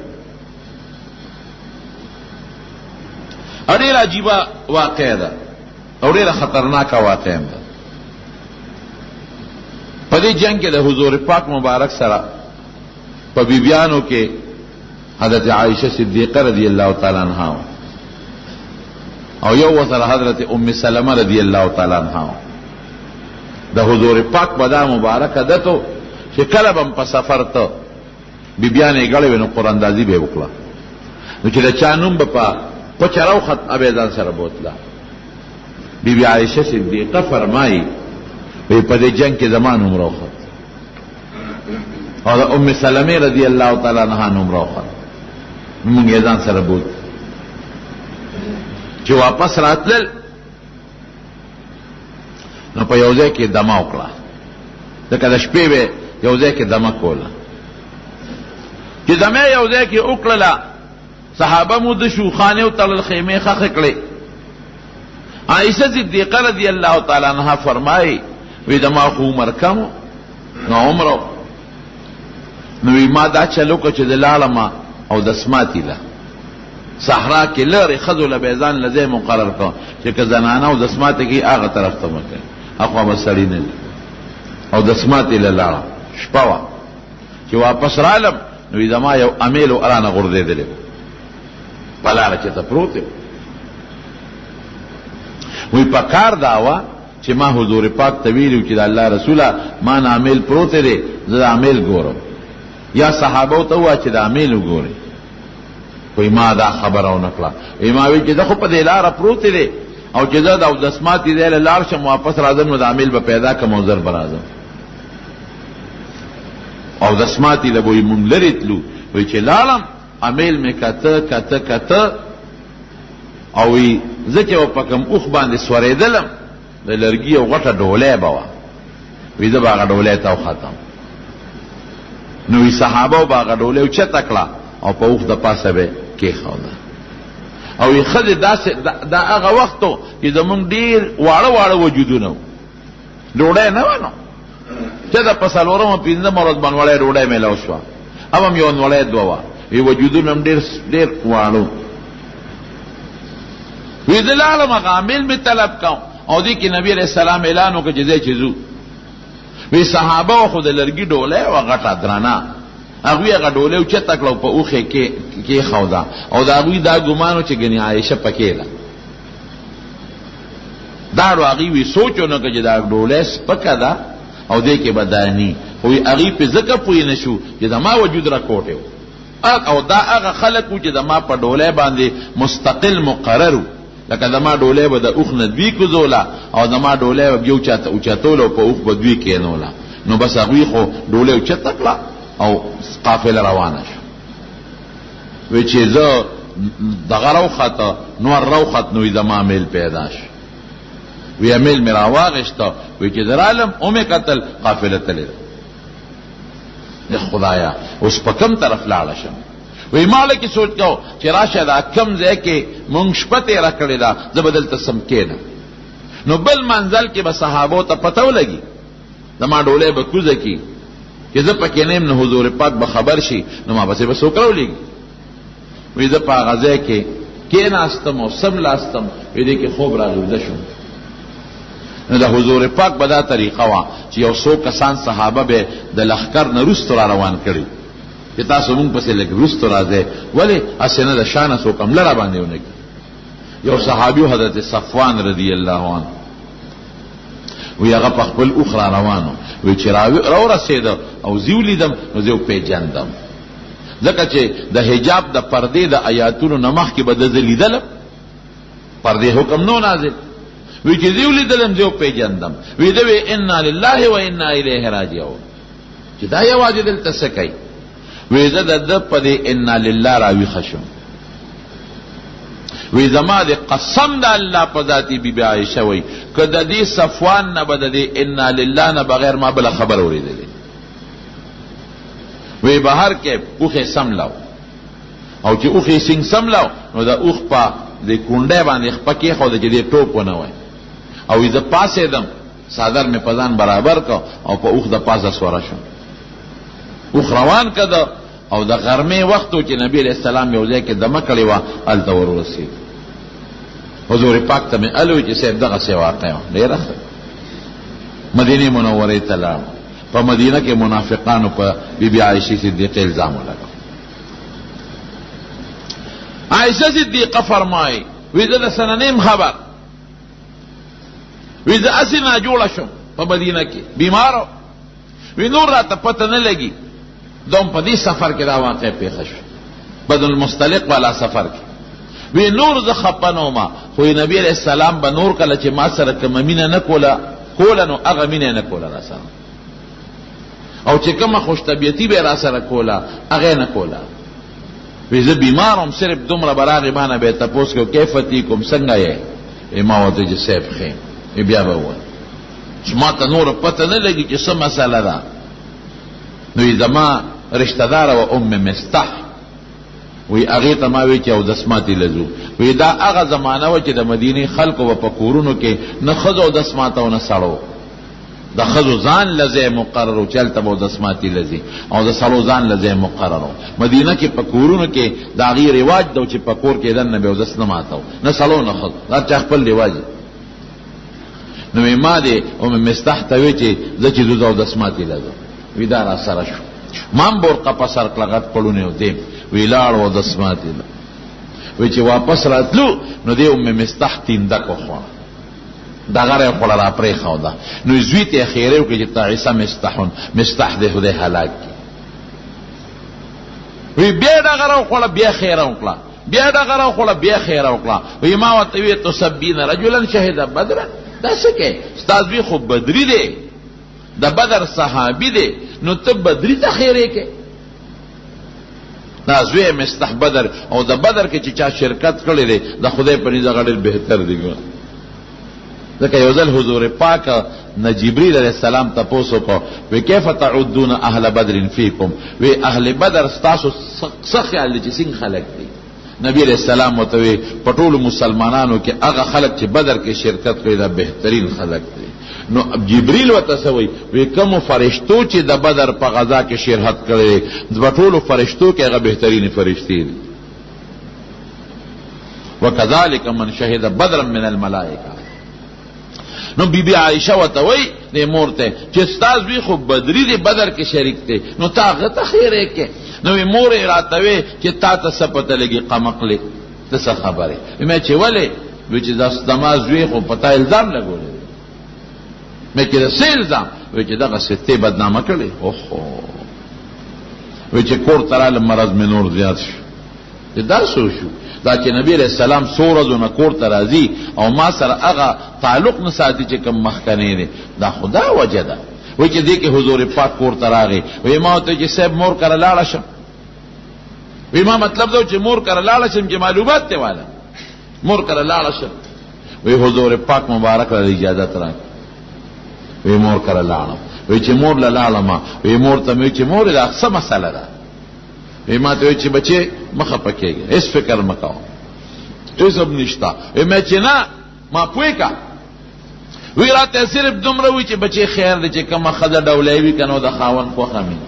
ډېره عجیبه واقع ده او ډېره خطرناکه واقع ده. په دې جنگ کې د حضور پاک مبارک سره په بیبیانو کې حضرت عائشه صدیقه رضی الله تعالی عنها او یو وسره حضرت ام سلمه رضی الله تعالی عنها. د حضور پاک په دا مبارک عادتو چې کله به په سفر ته بیبیانې ګړې وې نو قراندازي به یې وکړه، نو چې د چا نوم به په پچه راوخت ابې ځان سره بوتله. بیبي عایشه صدیقه فرمایي وی په دې جنگ کې زما نوم راوخت او د ام سلمې رضی الله تعالی عنها نوم راوخت، مونږ یې ځان سره بوت. چې واپس راتلل نو په یو ځای کې دمه وکړه، ځکه د شپې به یو ځای کې دمه کوله. چې دمه یو ځای کې وکړله، صحابه مو د شوخانې وتړل، خیمې خښې کړې. عائشه صدیقه رضی الله تعالی عنها فرمایي وی دما خو عمر کم نو عمرو، نو وی ما دا چلو که چې د لاړم او د سماتی ده صحرا کې لرې ښځو له به ځان له ځای مقرر کړه چې که زنانه او د سماتې کې هغه طرف ته مه کوي، هخوا به سړي نه دي. او د سماتې له لاړه شپه وه. چې واپس رالم نو وی زما یو امیل و ارانه غورځېدلی په لاره چې ته پروت یم. وی په کار دا وه چې ما حضور پاک ته ویلي چې د الله رسوله ما نه امیل پروت دی، زه د امیل ګورم، یا صحابو ته ووایه چې د امیل وګورئ. وی ما دا خبره ونه کړه. وی ما وی چې زه خو په دې لاره پروت دی او چې زه د اودسماتې ځای له لاړ شم واپس راځم نو د امیل به پیدا کړم او زر به راځم. اودسماتې له به وی مونږ لرې تلو، وی چې لاړم امیل مې کته او وی زه چې په کوم اوښ باندې سورېدلم د لرګي یو غټه ډولۍ به وه، وی زه به هغه ډولۍ ته وختم. نو وی صحابو به هغه ډولۍ اوچته کړه او په اوخ د پاسه به کېښوده. او یې ښځې دا هغه وخت و چې زمونږ ډېر واړه واړه وجودونه و، ډوډۍ نه وه نو چې د په څلورمه پنځمه ورځ باندې وړی ډوډۍ میلاو شوه، هم هم یو نوړی دوه وه، وی وجودونه هم ډېر واړه. وی زه لاړم هغه عامل مې طلب کوم او دې کې نبي علیه السلام اعلان وکړه چې ځئ چې ځو. وی صحابه و خو د لرګي ډولۍ وه غټه درانه، هغوی هغه ډولۍ اوچته کړه او په اوښ یې کېښوده او د هغوی دا ګمان و چې ګنې عایشه پکې ده. دا نو هغوی وی سوچ ونه کړه چې دا ډولۍ سپکه ده او دې کې به داني، خو هغوی پې ځکه پوه نه شو چې زما وجود راکوټی و، او دا هغه خلک و چې زما په ډولۍ باندې مستقل مقرر و، لکه زما ډولۍ به د اوښ نه دوی کوزوله او زما ډولۍ به بیا اوچتوله او په اوښ به دوی کېنوله. نو بس هغوی خو ډولۍ اوچته کړه او قافله روانه شو. وی چې زه دغه راوخته نور راوخت نو زما میل پیدا شو. وی میل مې راواغېسته، وی چې زه رالم ومې کتل قافله تلې ده. خدایا اوس په کوم طرف لاړه شم؟ وی ماله کې سوچ کو چې راشه دا کم ځای کې مونږ شپه تېره کړې ده، زه به دلته سم کېنم. نو بل منزل کې به صحابو ته پته ولګي زما ډولۍ به کوزه کي چې زه پکې نه یم، نو حضور پاک به خبر شي، نو ما پسې به څوک راولېږي. وی زه په هغه ځای کې کېناستم او سملاستم، وی دې کې خوب راغی ویده شوم. نو د حضور پاک به دا طریقه وه چې یو څو کسان صحابه به د لښکر نه وروستو را روان کړي چې تاسو مونږ پسې لږ وروستو راځئ، ولې هسې نه د شانه څوک حمله را باندې ونه کړي. یو صحابي حضرت صفوان رضی الله عنه وی هغه په خپل اوښ را روانو، وی چې راورسېده او زه ولیدم نو زه وپېژندم، ځکه چې د حجاب د پردې د آیاتونو نه مخکې به ده زه لیدلم، پردې حکم نو نازل. وی چې زه ولیدلم زه وپېژندم. وی ده وی انا لله و انا الیه راجعون، چې دا یوازې دلته څه کوي؟ وی زه د ده په دې انا لله راویښه شوم. وی زما د قسم د الله په ذاتي بیبي عایشه وی که د دې صفوان نه به د دې انا لله نه بغیر ما بله خبر اورېدلې. وی بهر کې اوښې سملاو او چې اوښې سینګ سملاو نو د اوښ په دې کونډۍ باندې خپه کېښوده چې دې ټوپ ونه وای، او زه پاسېدم څادر مې په ځان برابر کړ او په اوښ د پاسه سوره شوم. اوښ روان کده او د غرمې وخت و چې نبي علیه السلام یو ځای کې دمه کړې وه، هلته ورورسېد. حضور پاک ته مې الوی چې صاحب دغسې واقع وه، ډېره ښه. مدینې منورې ته لاړم، په مدینه کې منافقانو په بیبي عایشې صدیقې الزام ولګاو. عایشه صدیقه فرمایي وی زه د سننیم خبر، وی زه هسې ناجوړه شم په مدینه کې بیمارو، وی نور راته پته نه لګي. دوم په دې سفر کې دا واقع پیښه شو، بدن المستلق والا سفر کې. وی نور زه خپه نه وم، خو نبي علیه السلام به نور کله چې ما سره کومه مینه نه کوله نو هغه مینه نه کوله را سره، او چې کومه خوشطبیعتي به یې را سره کوله هغه نه کوله. وی زه بیمار وم، صرف دومره به راغې مانه به یې تپوس کړو کیف تیکم څنګه یې؟ ما ورته چې صاحب ښه یم. بیا به وویل چې ما ته نور پته نه لګي چې څه مسله ده. نو زما رشته داره و ام مستح، وی هغې ته ما وی چې اودس ماتې لځو. وی دا هغه زمانه وه چې د مدینې خلکو به په کورونو کې نه ښځو اودس ماته او نه سړو، د ښځو ځان له ځای مقرر و چې هلته به اودس ماتې لځي، او د سړو ځان له ځای مقرر و. مدینه کې په کورونو کې د هغې رواج ده چې په کور کې دننه به اودس نه ماتو، نه سړو نه ښځو، دا چا خپل رواج. نو ما دې ام مستح ته وی چې زه چې زو اودس ماتې لځم. وی دا را سره شو، ما هم برقه په سر کړه غټ پړونې و دیم، وی لاړ اودس ماتې ده. وی چې واپس راتلو نو دې ام مستح تیندک وخوړه، دغه یې خوړه را پرېښوده. نو زوی ته یې خیرې وکړې چې تعیسه مستح دې خدای هلاک کړي. وی بیا ډغره وخوړه، بیا خیره وکړه، بیا ډغره وخوړه، بیا خیره وکړه. وی ما ورته وی تسبین رجلا شهد بدرا، دا څه کوې؟ ستا زوی خو بدري دی، د بدر صحابي دی، نو ته بدري ته خیرې کې؟ دا زوی مستح بدر، او د بدر کې چې چا شرکت کړی دی د خدای په نزد هغه ډېر بهتر دی. ځکه یو ځل حضور پاک نه جبریل علیہ السلام تپوسو کو وی کیف تعدون اهل بدر فیکم وی اهل بدر ستاسو څه خیال دي چې څنګه خلق دي نبی علیہ السلام وتوی پټول مسلمانانو کې هغه خلق چې بدر کې شرکت کړی دا بهترین خلق دي نو جبریل وتسوی وی کوم فرشتو چې د بدر په غزا کې شرکت کړي د پټول فرشتو کې هغه بهترین فرشتي دي وکذالک من شهد بدرا من الملائکه نو بی بی عائشہ وتوی د مور ته چې استاد وی خو بدری دی بدر کې شریک دی نو تا غته خیره کې نو مور راتوي چې تا ته سپته لګي قمقلې ته څه خبره مې چې ولې وی چې داس نماز وی خو پتا الزام لګولې مې چې د الزام وی چې دغه سته بدنامه کړي اوه وی چې کور تراله مرض مې نور زیات شو دا شو دا چې نبی علیہ السلام سورزونه کور ته راځي او ما سره هغه تعلق نه ساتي چې کوم مخکنی دی دا خدا وجه ده وایي چې دې کې حضور پاک کور ته راغی وایي ما ورته چې صاحب مور کره لاړه شم وایي ما مطلب دا چې مور کره لاړه شم چې معلومات دی والا مور کره لاړه شم وایي حضور پاک مبارک له اجازت راکړه وایي مور کره لاړم وایي چې مور له لاړم وایي مور ته مې چې مور دا څه مسله ده وی ما ته چې بچي مخه پکېږي هیڅ فکر مکاو هیڅ هم نشته وی چې نه ما پوي کا وی راته صرف دومره وی چې بچي خیر دې چې کومه خزه ډولې وی کنو د خاون خوخه مې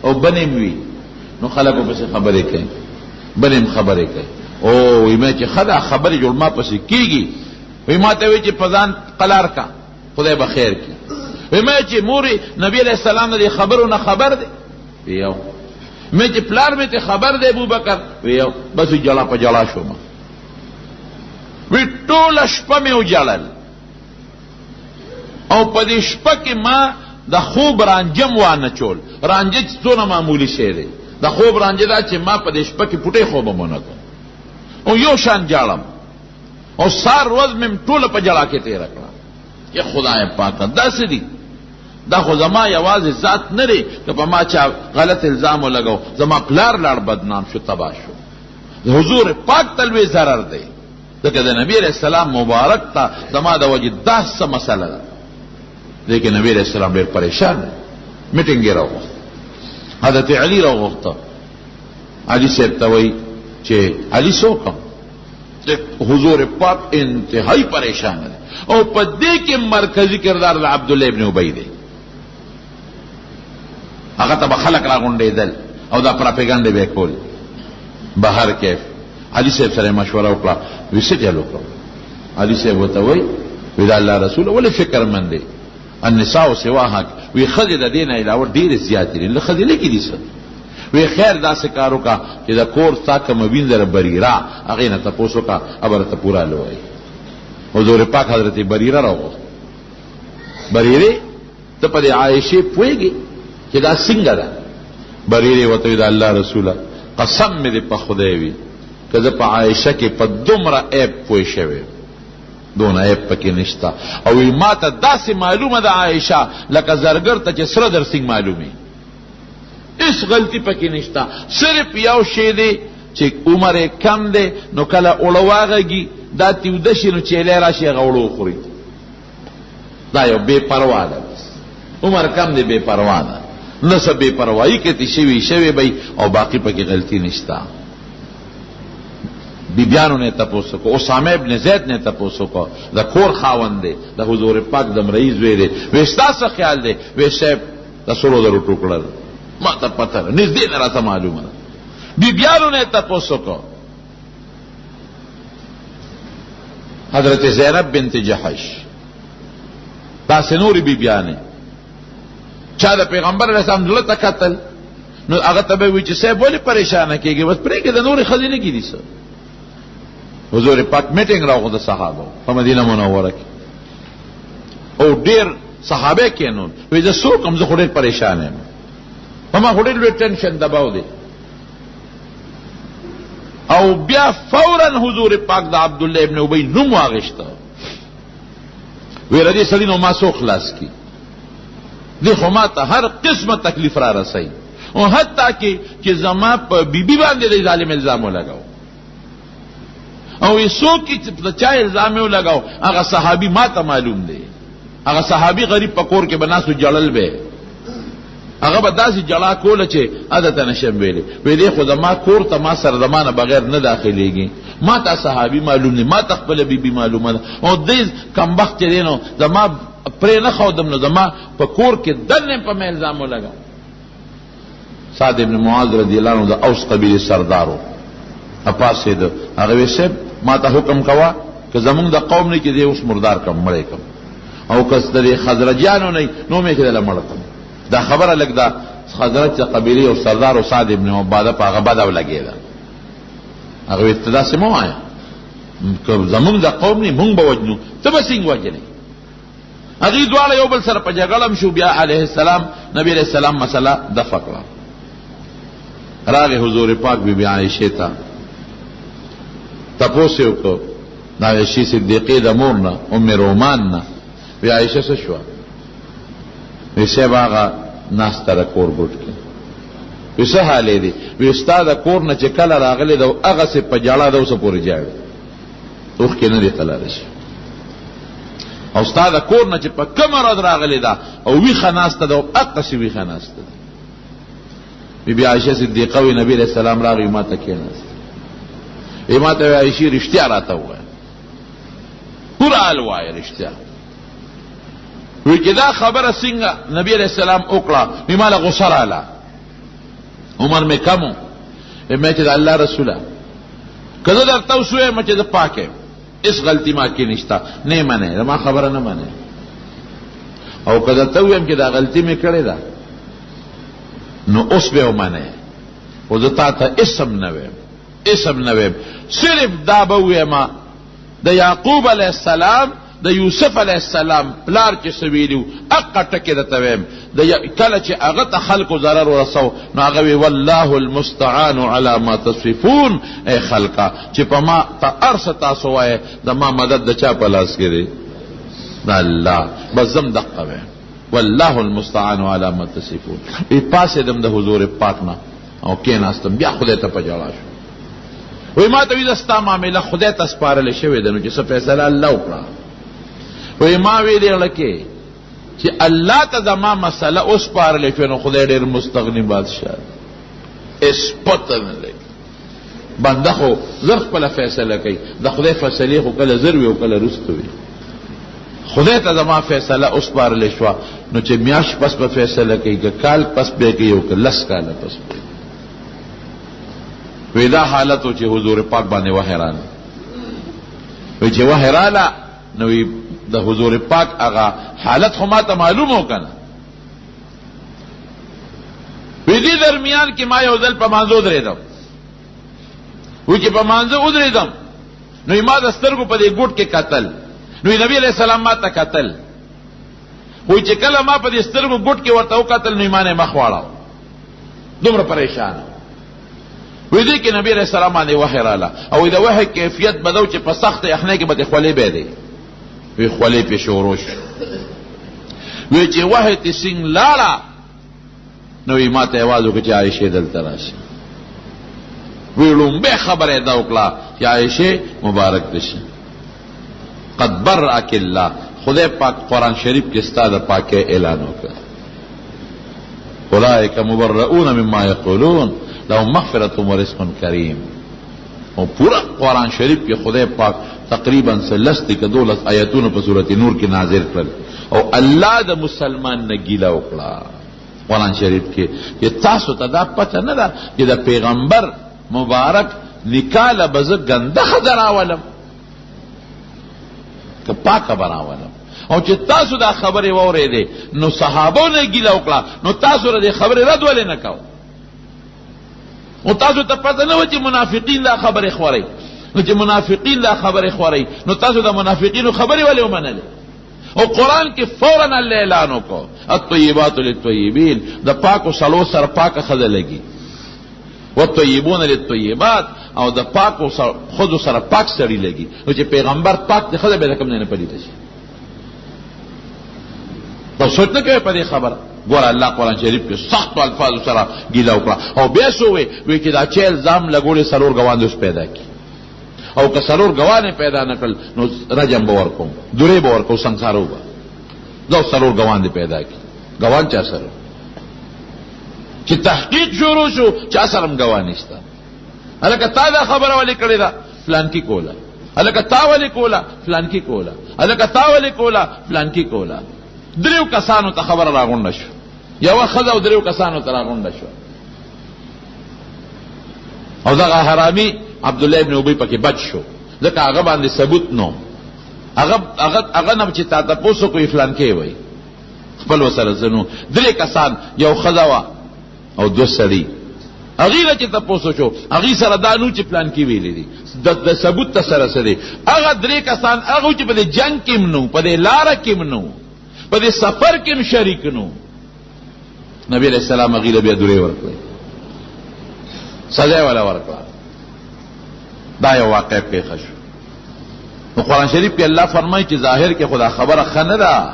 او بنیم وی نو خلکو پسې خبرې کوي بنیم خبرې کوي او وی ما چې خدا خبرې جوړ ما پسې کیږي وی ما ته وی چې پزان قلار کا خدای به خیر کی وی ما چې موري نبی علیہ السلام دې خبرو نه خبر دی یو میں چې پلار میں ته خبر دے ابو بکر وی بس جلا په جلا شوم وی ټول شپه مې وجلل او په دې شپه کې ما د خوب رانجم وانه چول رانجه څونه معمولی شی دی د خوب رانجه دا چې ما په دې شپه کې پټه خوب مونږ او یو شان جالم او سار روز مې ټول په جلا کې تیر کړه چې خدای پاک داسې دی دا خو زما یوازې ذات نه دی که په ما چا غلط الزام ولګو زما پلار لاړ بدنام شو تباه شو د حضور پاک تلوي ضرر دی ځکه د نبی علیہ السلام مبارک ته زما د وجه دا څه مسله ده لیکن نبی علیہ السلام ډېر پریشان دی میټینګ یې راوغوښت حضرت علي راوغوښته علي صاحب ته وایي چې علي څوک حضور پاک انتہائی پریشان دی او په دې کې مرکزی کردار د عبدالله ابن ابی دی هغه ته به خلک راغونډېدل او دا پراپیګنډې به یې کول بهر کیف علي صاحب سره مشوره وکړه وی څه چل وکړو علي صاحب ورته وایي وی د الله رسول ولې فکر مند دی النساء سواها وی ښځې د دې نه علاوه ډېرې زیاتې دي له ښځې لږې دي څه وی خیر داسې کار وکړه چې د کور ستا کومه وینځره بریره هغې نه تپوس وکړه ابره ته پوره لوایي حضور پاک حضرت بریره راوغوښت بریرې ته په دې عایشې پوهېږي چې دا څنګه ده بریرې ورته وی د الله رسوله قسم مې دې په خدای وي که زه په عایشه کې په دومره عیب پوه شوی دونه عیب پکې نشته او وی ما ته داسې معلومه ده عایشه لکه زرګر ته چې سره درسنګ معلومي هیڅ غلطي پکې نشته صرف یو شی دی چې عمر یې کم دی نو کله اوړه واغږي دا تیوده شي نو چیلی راشي هغه اوړه وخوري دا یو بې پروا ده عمر کم دی بې پروا ده نه څه بې پروایي کې شوي به او باقي پکې غلطي نشته بیبیانو نے تپوس کو اسامه ابن زید نے تپوس کو د کور خاوند دی د حضور پاک د مرئی زوی دی وی ستاسو خیال دی وی صاحب د سرو درو ټوکړل ما ته پته نږدې نه راته معلومه ده بیبیانو نے تپوس کو حضرت زینب بنت جحش داسې نورې بیبیانې چا د پیغمبر علیه السلام زړه ته کتل نو هغه ته به وي چې صاحب ولې پریشانه کېږي بس پرېږدې د نورې ښځې نه کېدي څه حضور پاک میټینګ راوغوښت د صحابه په مدینه منوره کې او ډېر صحابه کېنول وایي زه څوک یم زه خو ډېر پریشان یم په ما خو ډېر لوی ټینشن دباو دی او بیا فورا حضور پاک د عبدالله ابن ابی نوم واغېسته وی ردی سړي نو ما څو خلاص کی دی خو ما ته هر قسمه تکلیف را رسوي او حتی چې زما په بیبي باندې د ظالم الزام ولګاو او یې څوک چې د چا الزام یې ولګاو هغه صحابي ما ته معلوم دی هغه صحابي غریب په کور کې به ناسو جړل به هغه به داسې جړا کوله چې عادت نشم ویلې وی دی خو زما کور ته ما سره زمانه بغیر نه داخلېږي ما ته صحابي معلوم نه ما ته خپله بیبي معلومه ده او دې کمبخت چې دی نو زما پرې نه ښودم نو زما په کور کې دنې په مې الزام ولګا. سعد ابن معاذ رضی الله عنه د اوس قبیلې سردارو اپاسېده هغه وی صاحب ما ته حکم کوه که زمونږ د قوم نه کې دی اوس مردار کم مړی کم او که د خزرجیانو نه نو مې کېدله مړه کم. دا خبره لږ د خزرج قبیلې او سردار او سعد ابن عباده په هغه بده ولګېده. هغه وی ته داسې مه وایه که زمونږ د قوم نه مونږ به وجنو ته به څنګه وجنې. هغوی دواړه یو بل سره په جګړه شو. بیا علیه السلام نبی علیه السلام مسله دفع کړه. راغې حضور پاک بی بی عایشې ته تپوس یې وکړو د عایشې صدیقې د مور نه ام رومان نه وی عایشه څه شوه؟ وی صاحب هغه ناسته ده کور ګوټ کې. وی څه حال دی؟ وی ستا د کور نه چې کله راغلی ده هغسې په جړا ده اوسه پورې جاړي اوښکې نه دي قلاده شي او ستا د کور نه چې په کومه ورځ راغلی ده او ویښه ناسته ده او هغسې ویښه ناسته ده. بی بی عایشه صدیقه وی نبی علیه السلام راغی ما ته کېناست وی ما ته وی عایشې رښتیا راته ووایه پوره حال وایه رښتیا. وی چې دا خبره څنګه نبی علیه السلام وکړه وی ما له غصه راله عمر مې کم و مې چې د الله رسوله که زه درته اوس ووایم چې زه پاک یم هېڅ غلطي ما کې نشته نه یې منې زما خبره نه منې او که درته ووایم چې دا غلطي مې کړې ده نو اوس به ومنې خو زه تا ته اسم نه ویم صرف دا به ووایم د یعقوب علیه السلام د یوسف علیه السلام پلار چې څه ویلي و هغه ټکې درته ویم کله چې هغه ته خلکو ضرر ورسو نو هغه وی والله المستعان علی ما تصفون ای خلقه چې په ما ته هر څه تاسو وایې د ما مدد د چا په لاس کې دی؟ د الله. بس زم دقه ویم والله المستعان علی ما تصفون. وی پاسېدم د حضور پاک نه او کېناستم بیا خدای ته په ژړا شو. وی ما ته وی زه ستا معامله خدای ته سپارلی شوې ده نو چې څه فیصله الله وکړه. وی ما ویلې لکې چې الله ته زما مسله وسپارلی شوې نو خدای ډېر مستغني بادشاه هېڅ پته نه لګي. بنده خو زر خپله فیصله کوي د خدای فیصلې خو کله زر وي او کله وروسته وي. خدای ته زما فیصله وسپارلی شوه نو چې میاشت پس به فیصله کوي که کال پس به کوي او که لس کاله پس به. وی دا حالت و چې حضور پاک باندې وحی راله. وی چې وحی راله نو وی د حضور پاک هغه حالت خو ما ته معلوم و کنه. وی دې درمیان کې ما یو ځل په مانځه ودرېدم. وی چې په مانځه ودرېدم نو ما د سترګو په دې ګوټ کې کتل نو نبی علیہ السلام ما ته کتل. وی چې کله ما په دې سترګو ګوټ کې ورته وکتل نو ما نه مخ واړاو دومره پریشان. وی دې کې نبی علیہ السلام باندې وحی راله او د وحی کیفیت بدو چې په سخت یخنۍ کې به دې خولې به دی. وی خولې پې شروع شو. وی چې وحی ته څنګه لاړه نو وی ما ته آواز وکړه چې عایشې دلته راشي. وی لومبه خبره دا وکړه چې عایشې مبارک دې شي قد برأک الله خدای پاک قرآن شریف کې ستا د پاکۍ اعلان وکړه. اولئک مبرؤون مما یقولون لهم مغفرة ورزق کریم. او پورا قرآن شریف کې خدای پاک تقریبا 13 آیتونه په سورۃ نور کې نازل کړل او الله د مسلمان نه ګیله وکړه قرآن شریف کې چې تاسو ته دا پته نه ده چې د پیغمبر مبارک نکاله به زه ګنده ښځه راولم که پاکه به راولم او چې تاسو دا خبرې واورېدې نو صحابو نه ګیله وکړه نو تاسو له دې خبرې رد ولې نه کوو؟ او تاسو ته پته نه وه چې منافقین دا خبرې خورئ نو چې منافقین دا خبرې خورئ نو تاسو د منافقینو خبرې ولې ومنلې؟ او قرآن کې فوراً الله اعلان وکړو الطیبات للطیبین د پاکو سړو سره پاکه ښځه لګي والطیبون للطیبات او د پاکو ښځو سره پاک سړي لګي. نو چې پیغمبر پاک دی ښځه به د کوم ځای نه پلیته شي. تو سوچ نه کوئ په دې خبره. ګوره الله قرآن شریف کې سختو الفاظو سره ګیله وکړه او بیا څه وی چې دا چې الزام لګولې څلور ګوان اوس پیدا کړي او که څلور ګوانې پیدا نه کړل نو رجم به ورکوم درې به ورکوم سنګسارو به. زو سرور گوان دی پیدا کی گوان چا سره چې تحقیق شروع شو چا سرم گوان نشتا الکه تا دا خبره ولی کړی دا فلان کی کولا الکه تا ولی کولا فلان کی کولا الکه تا ولی کولا فلان کی کولا دریو کسانو ته خبر راغونډه شو یو خزه او دریو کسانو ته راغونډه شو او دغه حرامي عبد الله ابن ابي پکې بچ شو ځکه هغه باندې ثبوت نو هغه نه چې تا تاسو کوئی فلان کې وای خپل وسره زنو درې کسان یو خزه وا او دو سړي هغه چې تاسو شو هغه سره دانو چې پلان کې ویلې دي د ثبوت سره سره هغه درې کسان هغه چې په جنگ کې منو په لار کې منو په سفر کې شریک نو نبی علیہ السلام هغه بیا درې ورکړي سزا ولا ورکړه دا یو واقع کې خشو نو قرآن شریف کې الله فرمایي چې ظاهر کې خدا خبره خنه ده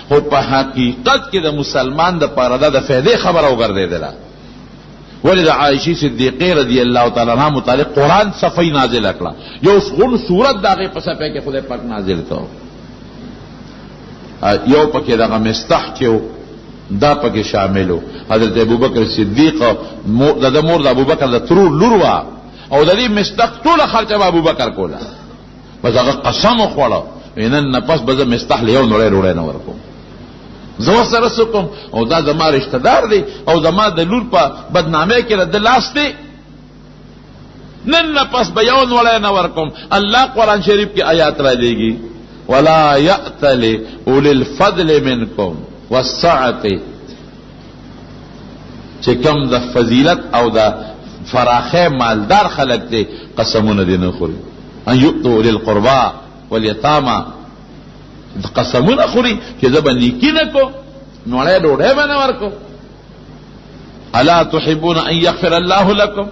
خو په حقیقت کې د مسلمان د پاره د فائدې خبره وګرځیدله ولې د عائشې صدیقې رضی الله تعالی عنها متعلق قرآن صفحه نازل کړه یو غون صورت دغه په صفحه کې خدای پاک نازل کړ یو پکې دغه مستح چې دا پکې شاملو حضرت ابوبکر صدیق د مور د ابوبکر د ترور لور وا او د دې مستح ټول خرچه ابوبکر کوله بس هغه قسم خوړه نن نه پس به مستح له یو نړۍ وروړې نه ورکوم زه سره سکم او دا زما رشتہ دار دی او زما د لور په بدنامۍ کې رد لاس دی نن نه پس به یو نړۍ نه ورکوم الله قرآن شریف کې آیات را دیږي ولا یأتل اولی الفضل منکم والسعة چې کوم د فضیلت او د فراخه مالدار خلق دی قسمونه دي نه خوري ان یؤتوا اولی القربى والیتامى قسمونه خوري چې زبا نیکی نه کو نوړې ډوډۍ باندې ورکو الا تحبون ان یغفر الله لكم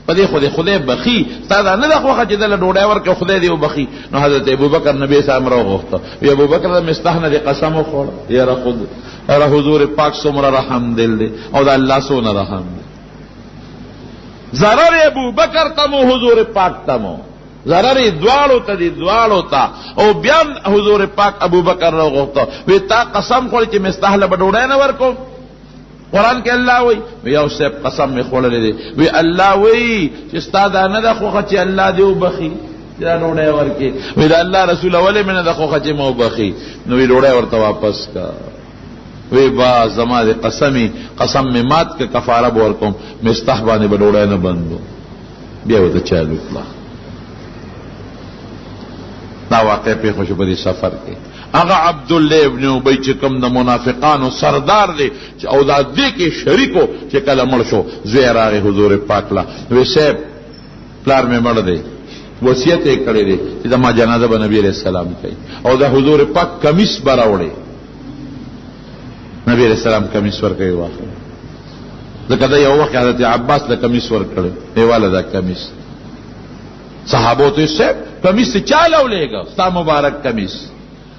پدې خدای بخي تا دا نه د خوخه چې دل ډوډۍ ورکو خدای دی وبخي نو حضرت ابوبکر نبی صاحب راغوښته وی ابوبکر د مستحنه د قسم خوړ یا خود اره حضور پاک څومره رحم دل دی او د الله څونه رحم دی ضرر ابوبکر تمو حضور پاک تمو ضرر دوالو ته دي دوالو ته او بیا حضور پاک ابوبکر راغوښته وی تا قسم خوړ چې مستحله ډوډۍ نه ورکو قرآن کې الله وی یو سیب قسم می خوړلې دی وی الله وی چې استاد نه د خوخه چې الله دی وبخي دا ډوډۍ ورکي وی دا الله رسول ولې منه د خوخه چې مو وبخي نو وی ډوډۍ ورته واپس کا وی با زما د قسم می مات کې کفاره ورکوم مستحبانه به ډوډۍ نه بندو بیا وته چالو کړه دا واقع په خوشو په سفر کې هغه عبد الله ابن ابي چې کوم د منافقانو سردار دی او دا دې کې شریکو چې کله مړ شو زوی راغی حضور پاک لا وی صاحب پلار مې مړ دی وصیت یې کړی دی چې د ما جنازه به نبی علیہ السلام کوي او د حضور پاک کمیس براوړي نبی علیہ السلام کمیس ور کوي واخه ځکه دا یو وخت حضرت عباس له کمیس ور کړی دیواله دا کمیس صحابو ته صاحب کمیس چاله ولېګا ستا مبارک کمیس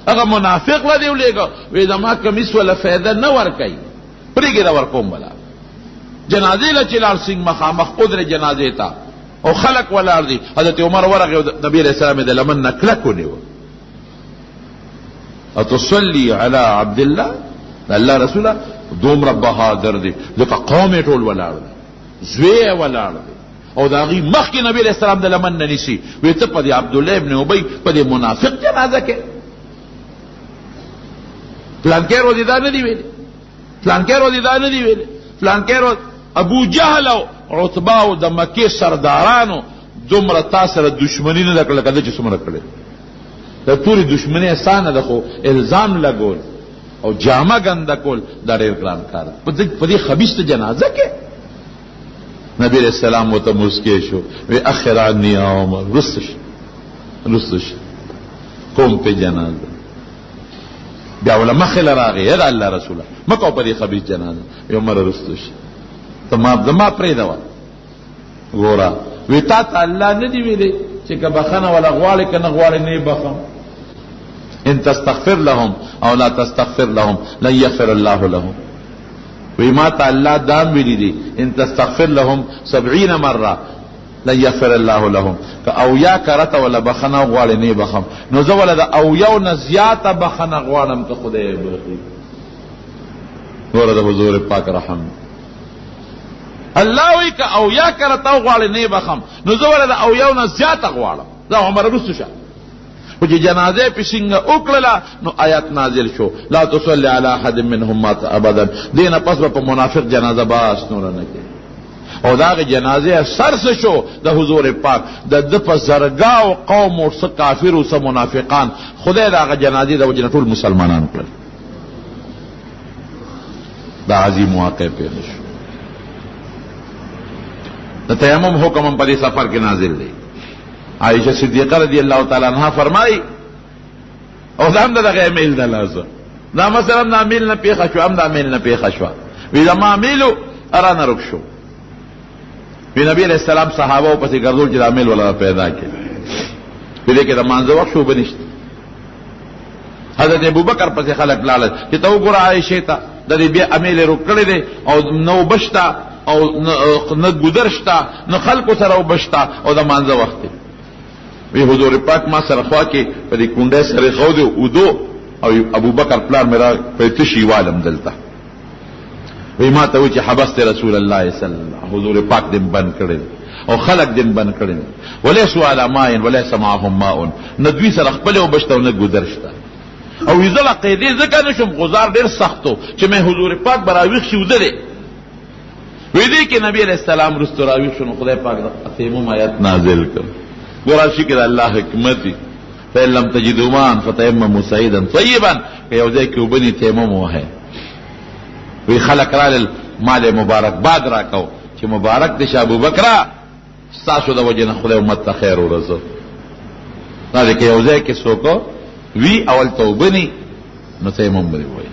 هغه منافق لدی ولېګا وې زما کمیس ولا فایده نه ور کوي پرېګه دا ور کوم ولا جنازې له چلال سنگ مخامخ قدر جنازې تا او خلق ولار دي حضرت عمر ورغه نبی علیہ السلام د لمن نکله کونیو او تصلي على عبد الله الله رسوله دومره بهادر دي ځکه قوم ټول ولار زوی ولار او دا غي مخکې نبی علیہ السلام د لمن نه نشي وې ته په عبد الله ابن ابي په منافق جنازه کې پلان کې روزي دا نه دی ویلي پلان کې روزي دا نه دی ویلي پلان کې ابو جهل او عتبه او د مکه سردارانو دومره تاسو سره دښمنی نه کړل کده چې څومره کړل د پوری دښمنی اسانه ده خو الزام لګول او جامه ګنده کول دا ډېر ګران کار په دې خبيث جنازه کې نبی علیہ السلام وته مسکی شو وی اخر عني يا عمر رستش قوم په جنازه بیا ولا مخل راغی یا الله رسوله مکو په دې خبيث جنازه عمر رستش تمام پرې دا ګورا وی تا الله نه دی ویلي چې که بخنه ولا غواړي کنه غواړي نه بخم ان تستغفر لهم او لا تستغفر لهم لن يغفر الله لهم وی ما ته الله دام ویلی دي ان تستغفر لهم 70 مره لن یغفر الله لهم که اویا کرته ولا بخنه غواړي نه بخم نو زه ولا د اویاو نه زیاته بخنه غواړم که خدای بخي. ګوره د حضور پاک رحم الله وی که اویا کرته غواړي نه بخم نو زه ولا د اویاو نه زیاته غواړم. دا عمر رسو شه خو چې جنازه پې څنګه وکړله نو آیات نازل شو لا تصلي على احد منهم مات ابدا. دې نه پس به په منافق جنازه باس نوره نه کوي. او داغه جنازه سر شو د حضور پاک د په زرګاو قوم او څه کافر او څه منافقان خدای داغه جنازه د وجه ټول مسلمانان کړل. دا عظیم واقع پیښ شو. د تیمم حکم هم په دې سفر کې نازل دی. عائشہ صدیقہ رضی اللہ تعالی عنہ فرمائی او دا هم دغه میل د لازم دا مثلا دا میل نه پیښه شو هم دا میل نه پیښه شو وی زما میلو ارانه رک شو وی نبی علیہ السلام صحابه پسې ګرځول چې دا میل ولا پیدا کړي په دې کې د مانځه وخت شو بنشت. حضرت ابوبکر پسې خلک لاله چې ته وګوره عائشہ ته د دې بیا امیل رک کړی دی او نو بشتا او نه ګذرشتا نه خلکو سره وبشتا او د مانځه وخت وی حضور پاک ما سره خوا کې په دې کونډه سره خو دې ودو او ابو بکر پلار میرا په تشی والم دلته وی ما ته و چې حبست رسول الله صلی الله حضور پاک دې بند کړي او خلق دې بند کړي وليسوا على ماء وليس معهم ماء ندوی سره خپل او بشته نه ګذرشتا او یزل قیدی ځکه نشم غزار ډیر سختو چې مې حضور پاک براویخ شو ده وی دې کې نبی علیہ السلام رستو راویخ شنو خدای پاک د تیمم آیات نازل کړ. ګوراشي کې الله حکمت فإن لم تجدوا ماء فتيمموا صعيدا طيبا که یو ځای کې وبني تیمم وه وی خلق را مال مبارک باد را کو چې مبارک دې ابو بکر ستاسو د وجه نه خدای امت ته خیر ورسو. دا کې یو ځای کې څوک وی اول توبني نو تیمم دی وای